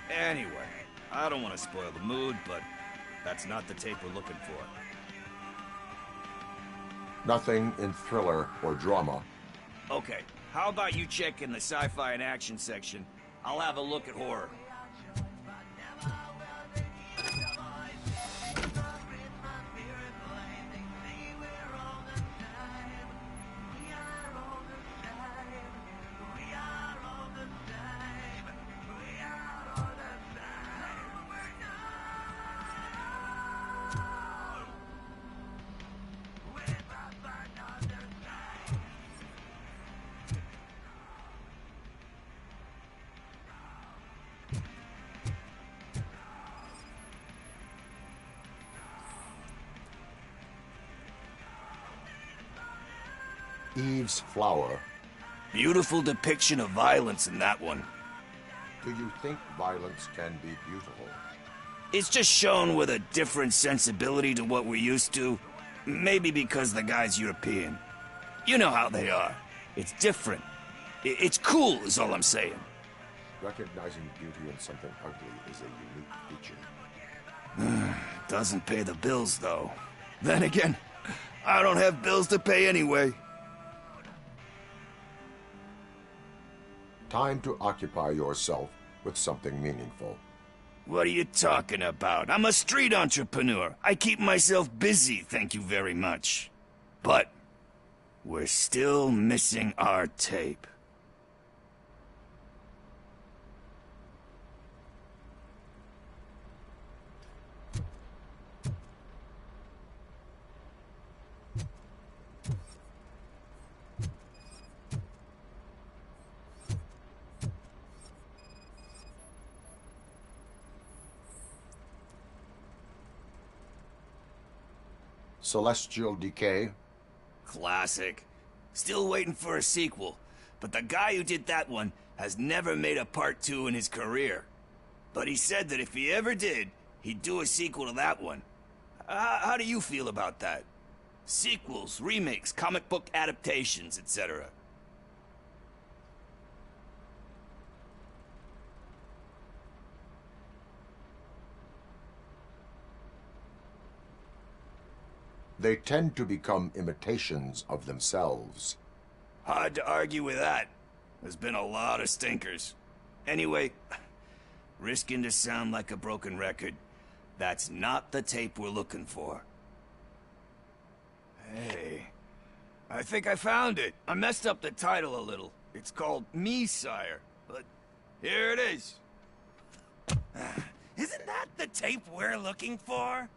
Anyway, I don't want to spoil the mood, but that's not the tape we're looking for. Nothing in thriller or drama. Okay, how about you check in the sci-fi and action section? I'll have a look at horror. Eve's Flower. Beautiful depiction of violence in that one. Do you think violence can be beautiful? It's just shown with a different sensibility to what we're used to. Maybe because the guy's European. You know how they are. It's different. It's cool, is all I'm saying. Recognizing beauty in something ugly is a unique feature. Doesn't pay the bills, though. Then again, I don't have bills to pay anyway. Time to occupy yourself with something meaningful. What are you talking about? I'm a street entrepreneur. I keep myself busy, thank you very much. But we're still missing our tape. Celestial Decay? Classic. Still waiting for a sequel, but the guy who did that one has never made a part 2 in his career. But he said that if he ever did, he'd do a sequel to that one. How do you feel about that? Sequels, remakes, comic book adaptations, etc. They tend to become imitations of themselves. Hard to argue with that. There's been a lot of stinkers. Anyway, risking to sound like a broken record, that's not the tape we're looking for. Hey, I think I found it. I messed up the title a little. It's called Me, Sire, but here it is. Isn't that the tape we're looking for?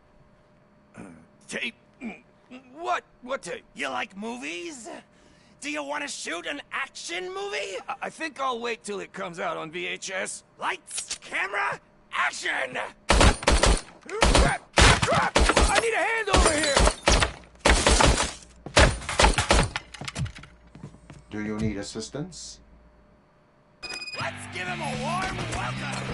Tape? What? What tape? You like movies? Do you want to shoot an action movie? I think I'll wait till it comes out on VHS. Lights, camera, action! Crap! Crap! I need a hand over here! Do you need assistance? Let's give him a warm welcome!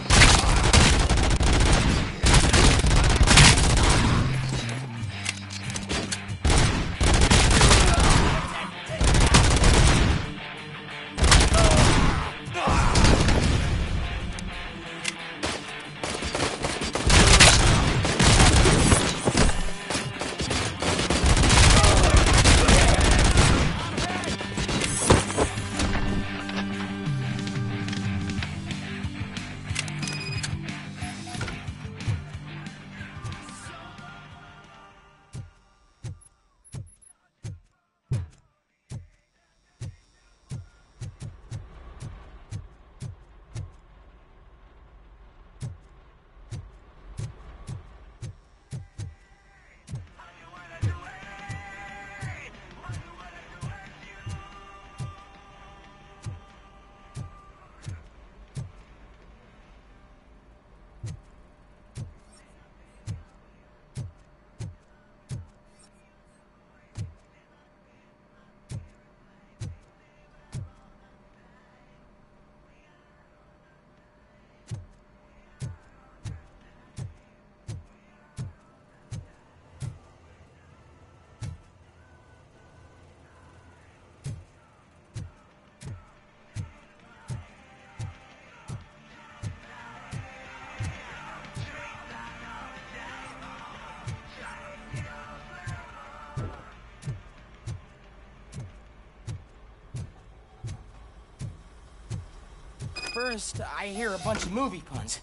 First, I hear a bunch of movie puns,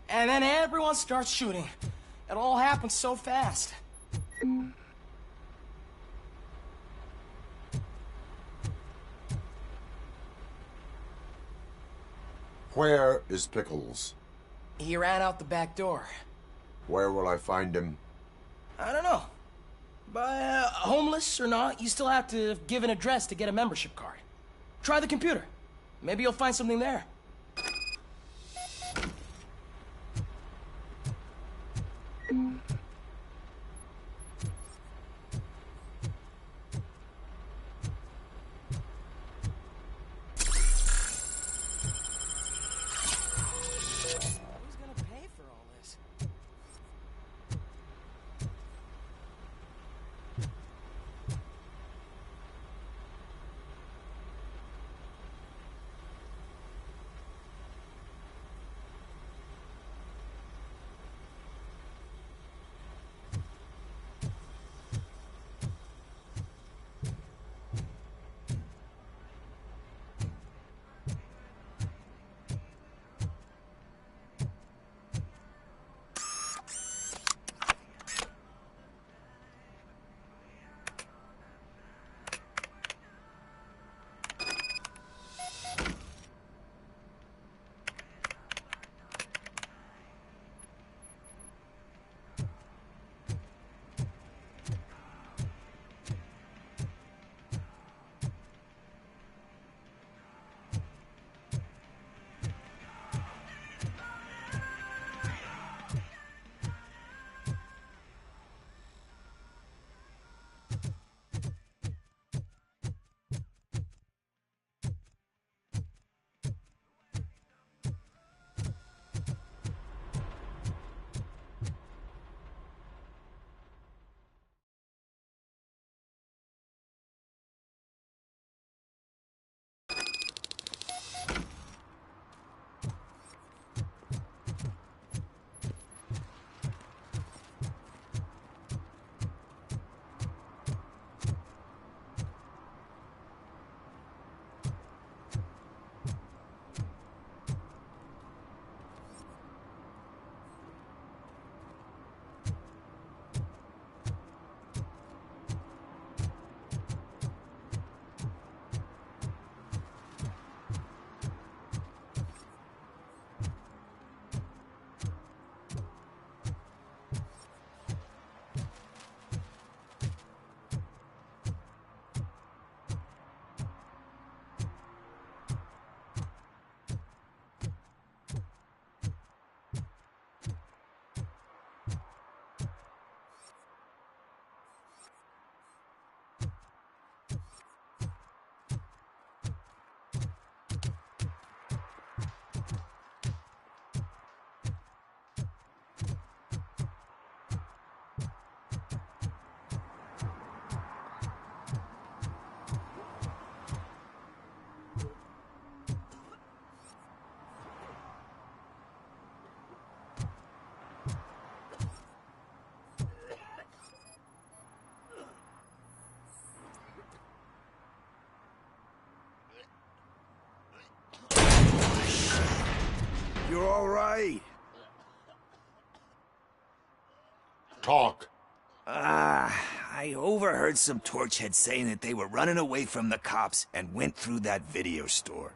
and then everyone starts shooting. It all happens so fast. Where is Pickles? He ran out the back door. Where will I find him? I don't know. But homeless or not, you still have to give an address to get a membership card. Try the computer. Maybe you'll find something there. You're all right. Talk. I overheard some torchheads saying that they were running away from the cops and went through that video store.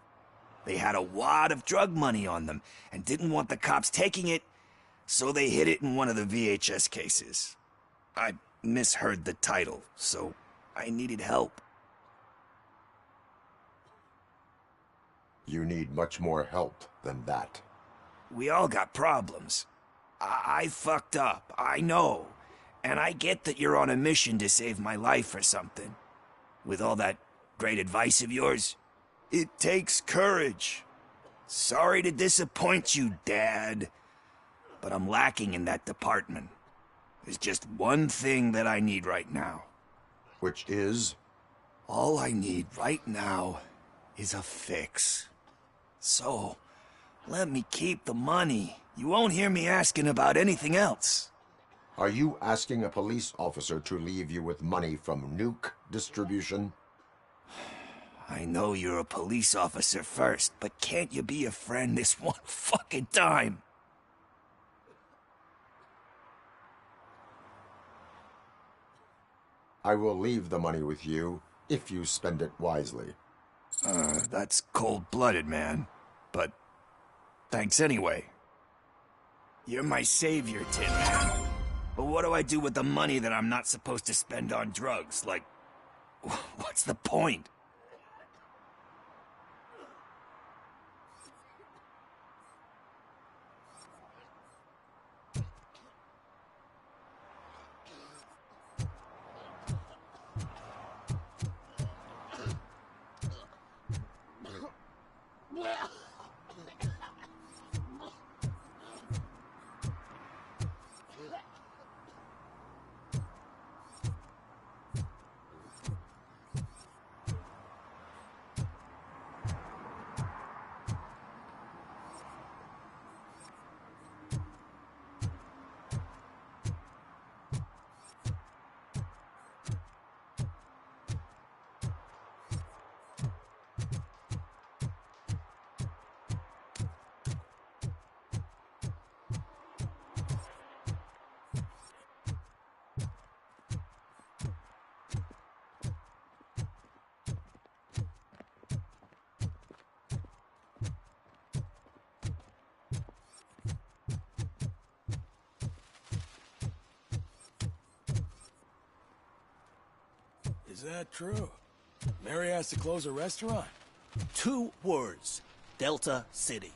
They had a wad of drug money on them and didn't want the cops taking it, so they hid it in one of the VHS cases. I misheard the title, so I needed help. You need much more help than that. We all got problems. I fucked up, I know. And I get that you're on a mission to save my life or something. With all that great advice of yours, it takes courage. Sorry to disappoint you, Dad. But I'm lacking in that department. There's just one thing that I need right now. Which is? All I need right now is a fix. So, let me keep the money. You won't hear me asking about anything else. Are you asking a police officer to leave you with money from nuke distribution? I know you're a police officer first, but can't you be a friend this one fucking time? I will leave the money with you if you spend it wisely. That's cold-blooded, man. But thanks anyway. You're my savior, Tin Man. But what do I do with the money that I'm not supposed to spend on drugs? Like, what's the point? Is that true? Mary has to close a restaurant? 2 words. Delta City.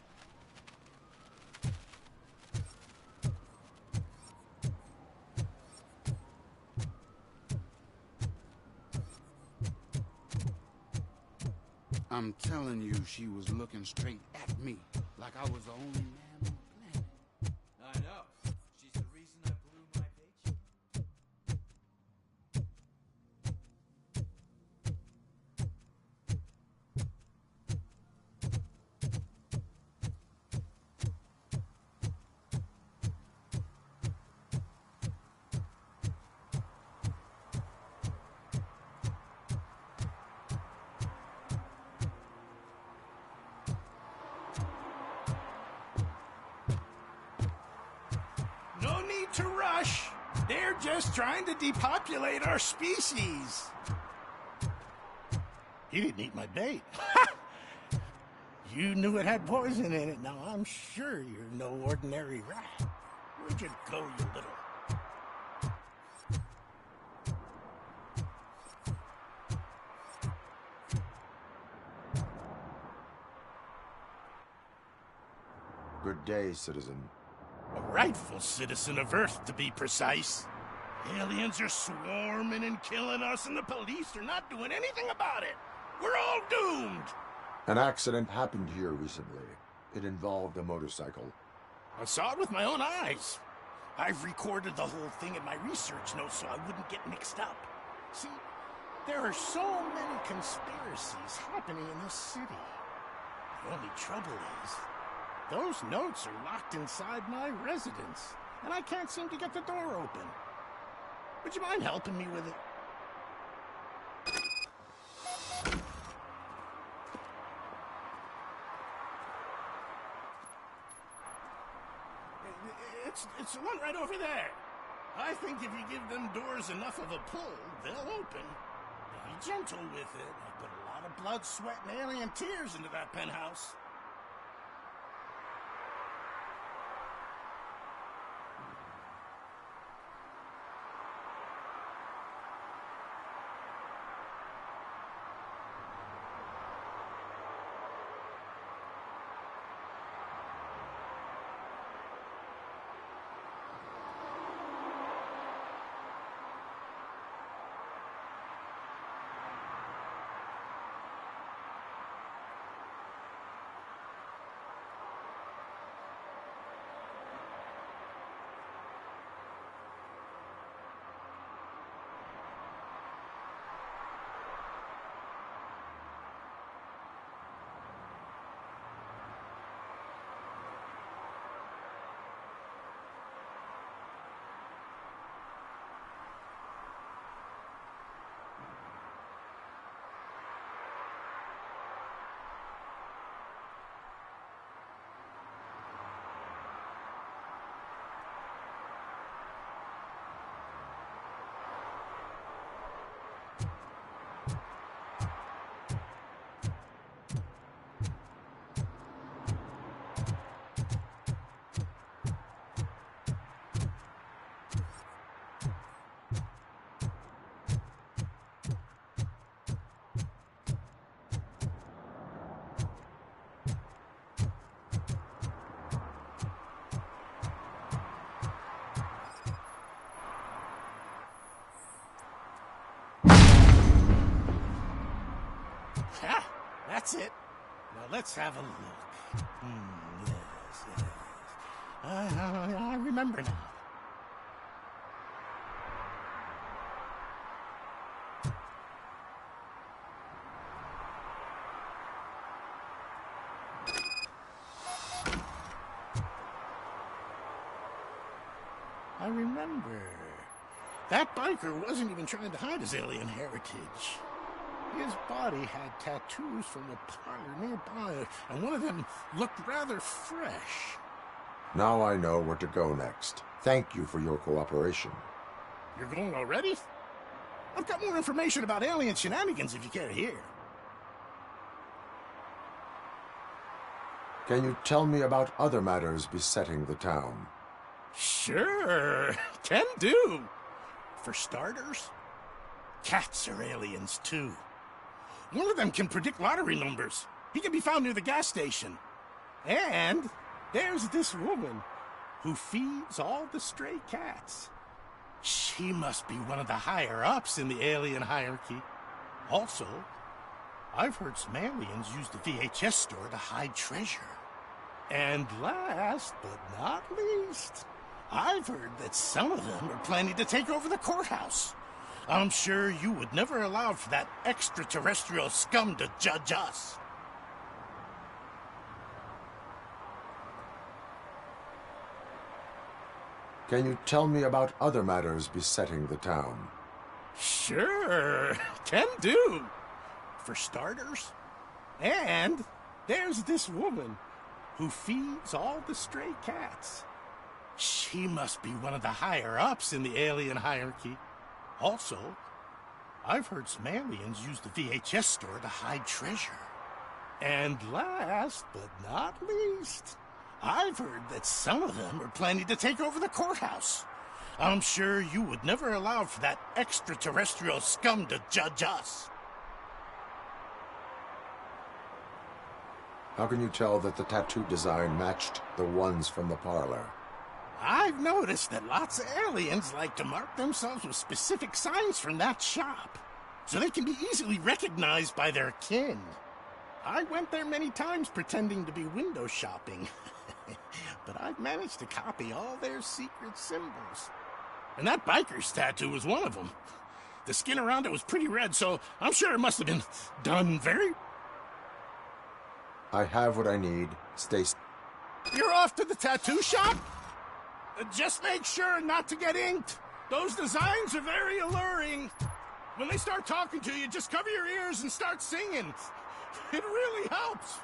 I'm telling you, she was looking straight at me, like I was the only man on the planet. I know. She's the reason I blew my paycheck. No need to rush. They're just trying to depopulate our species. You didn't eat my bait. You knew it had poison in it. Now I'm sure you're no ordinary rat. Where'd you go, you little... Good day, citizen. A rightful citizen of Earth, to be precise. Aliens are swarming and killing us, and the police are not doing anything about it. We're all doomed. An accident happened here recently. It involved a motorcycle. I saw it with my own eyes. I've recorded the whole thing in my research notes so I wouldn't get mixed up. See, there are so many conspiracies happening in this city. The only trouble is, those notes are locked inside my residence, and I can't seem to get the door open. Would you mind helping me with it? It's the one right over there. I think if you give them doors enough of a pull, they'll open. Be gentle with it. I put a lot of blood, sweat, and alien tears into that penthouse. Ha! That's it. Now let's have a look. Yes. I remember now. I remember. That biker wasn't even trying to hide his alien heritage. His body had tattoos from a parlor nearby, and one of them looked rather fresh. Now I know where to go next. Thank you for your cooperation. You're going already? I've got more information about alien shenanigans if you care to hear. Can you tell me about other matters besetting the town? Sure, can do. For starters, cats are aliens too. One of them can predict lottery numbers. He can be found near the gas station. And there's this woman who feeds all the stray cats. She must be one of the higher-ups in the alien hierarchy. Also, I've heard some aliens use the VHS store to hide treasure. And last but not least, I've heard that some of them are planning to take over the courthouse. I'm sure you would never allow for that extraterrestrial scum to judge us. Can you tell me about other matters besetting the town? Sure, can do. For starters, and there's this woman who feeds all the stray cats. She must be one of the higher-ups in the alien hierarchy. Also, I've heard some aliens use the VHS store to hide treasure. And last but not least, I've heard that some of them are planning to take over the courthouse. I'm sure you would never allow for that extraterrestrial scum to judge us. How can you tell that the tattoo design matched the ones from the parlor? I've noticed that lots of aliens like to mark themselves with specific signs from that shop, so they can be easily recognized by their kin. I went there many times pretending to be window shopping, but I've managed to copy all their secret symbols. And that biker's tattoo was one of them. The skin around it was pretty red, so I'm sure it must have been done very... I have what I need. Stay... You're off to the tattoo shop? Just make sure not to get inked. Those designs are very alluring. When they start talking to you, just cover your ears and start singing. It really helps.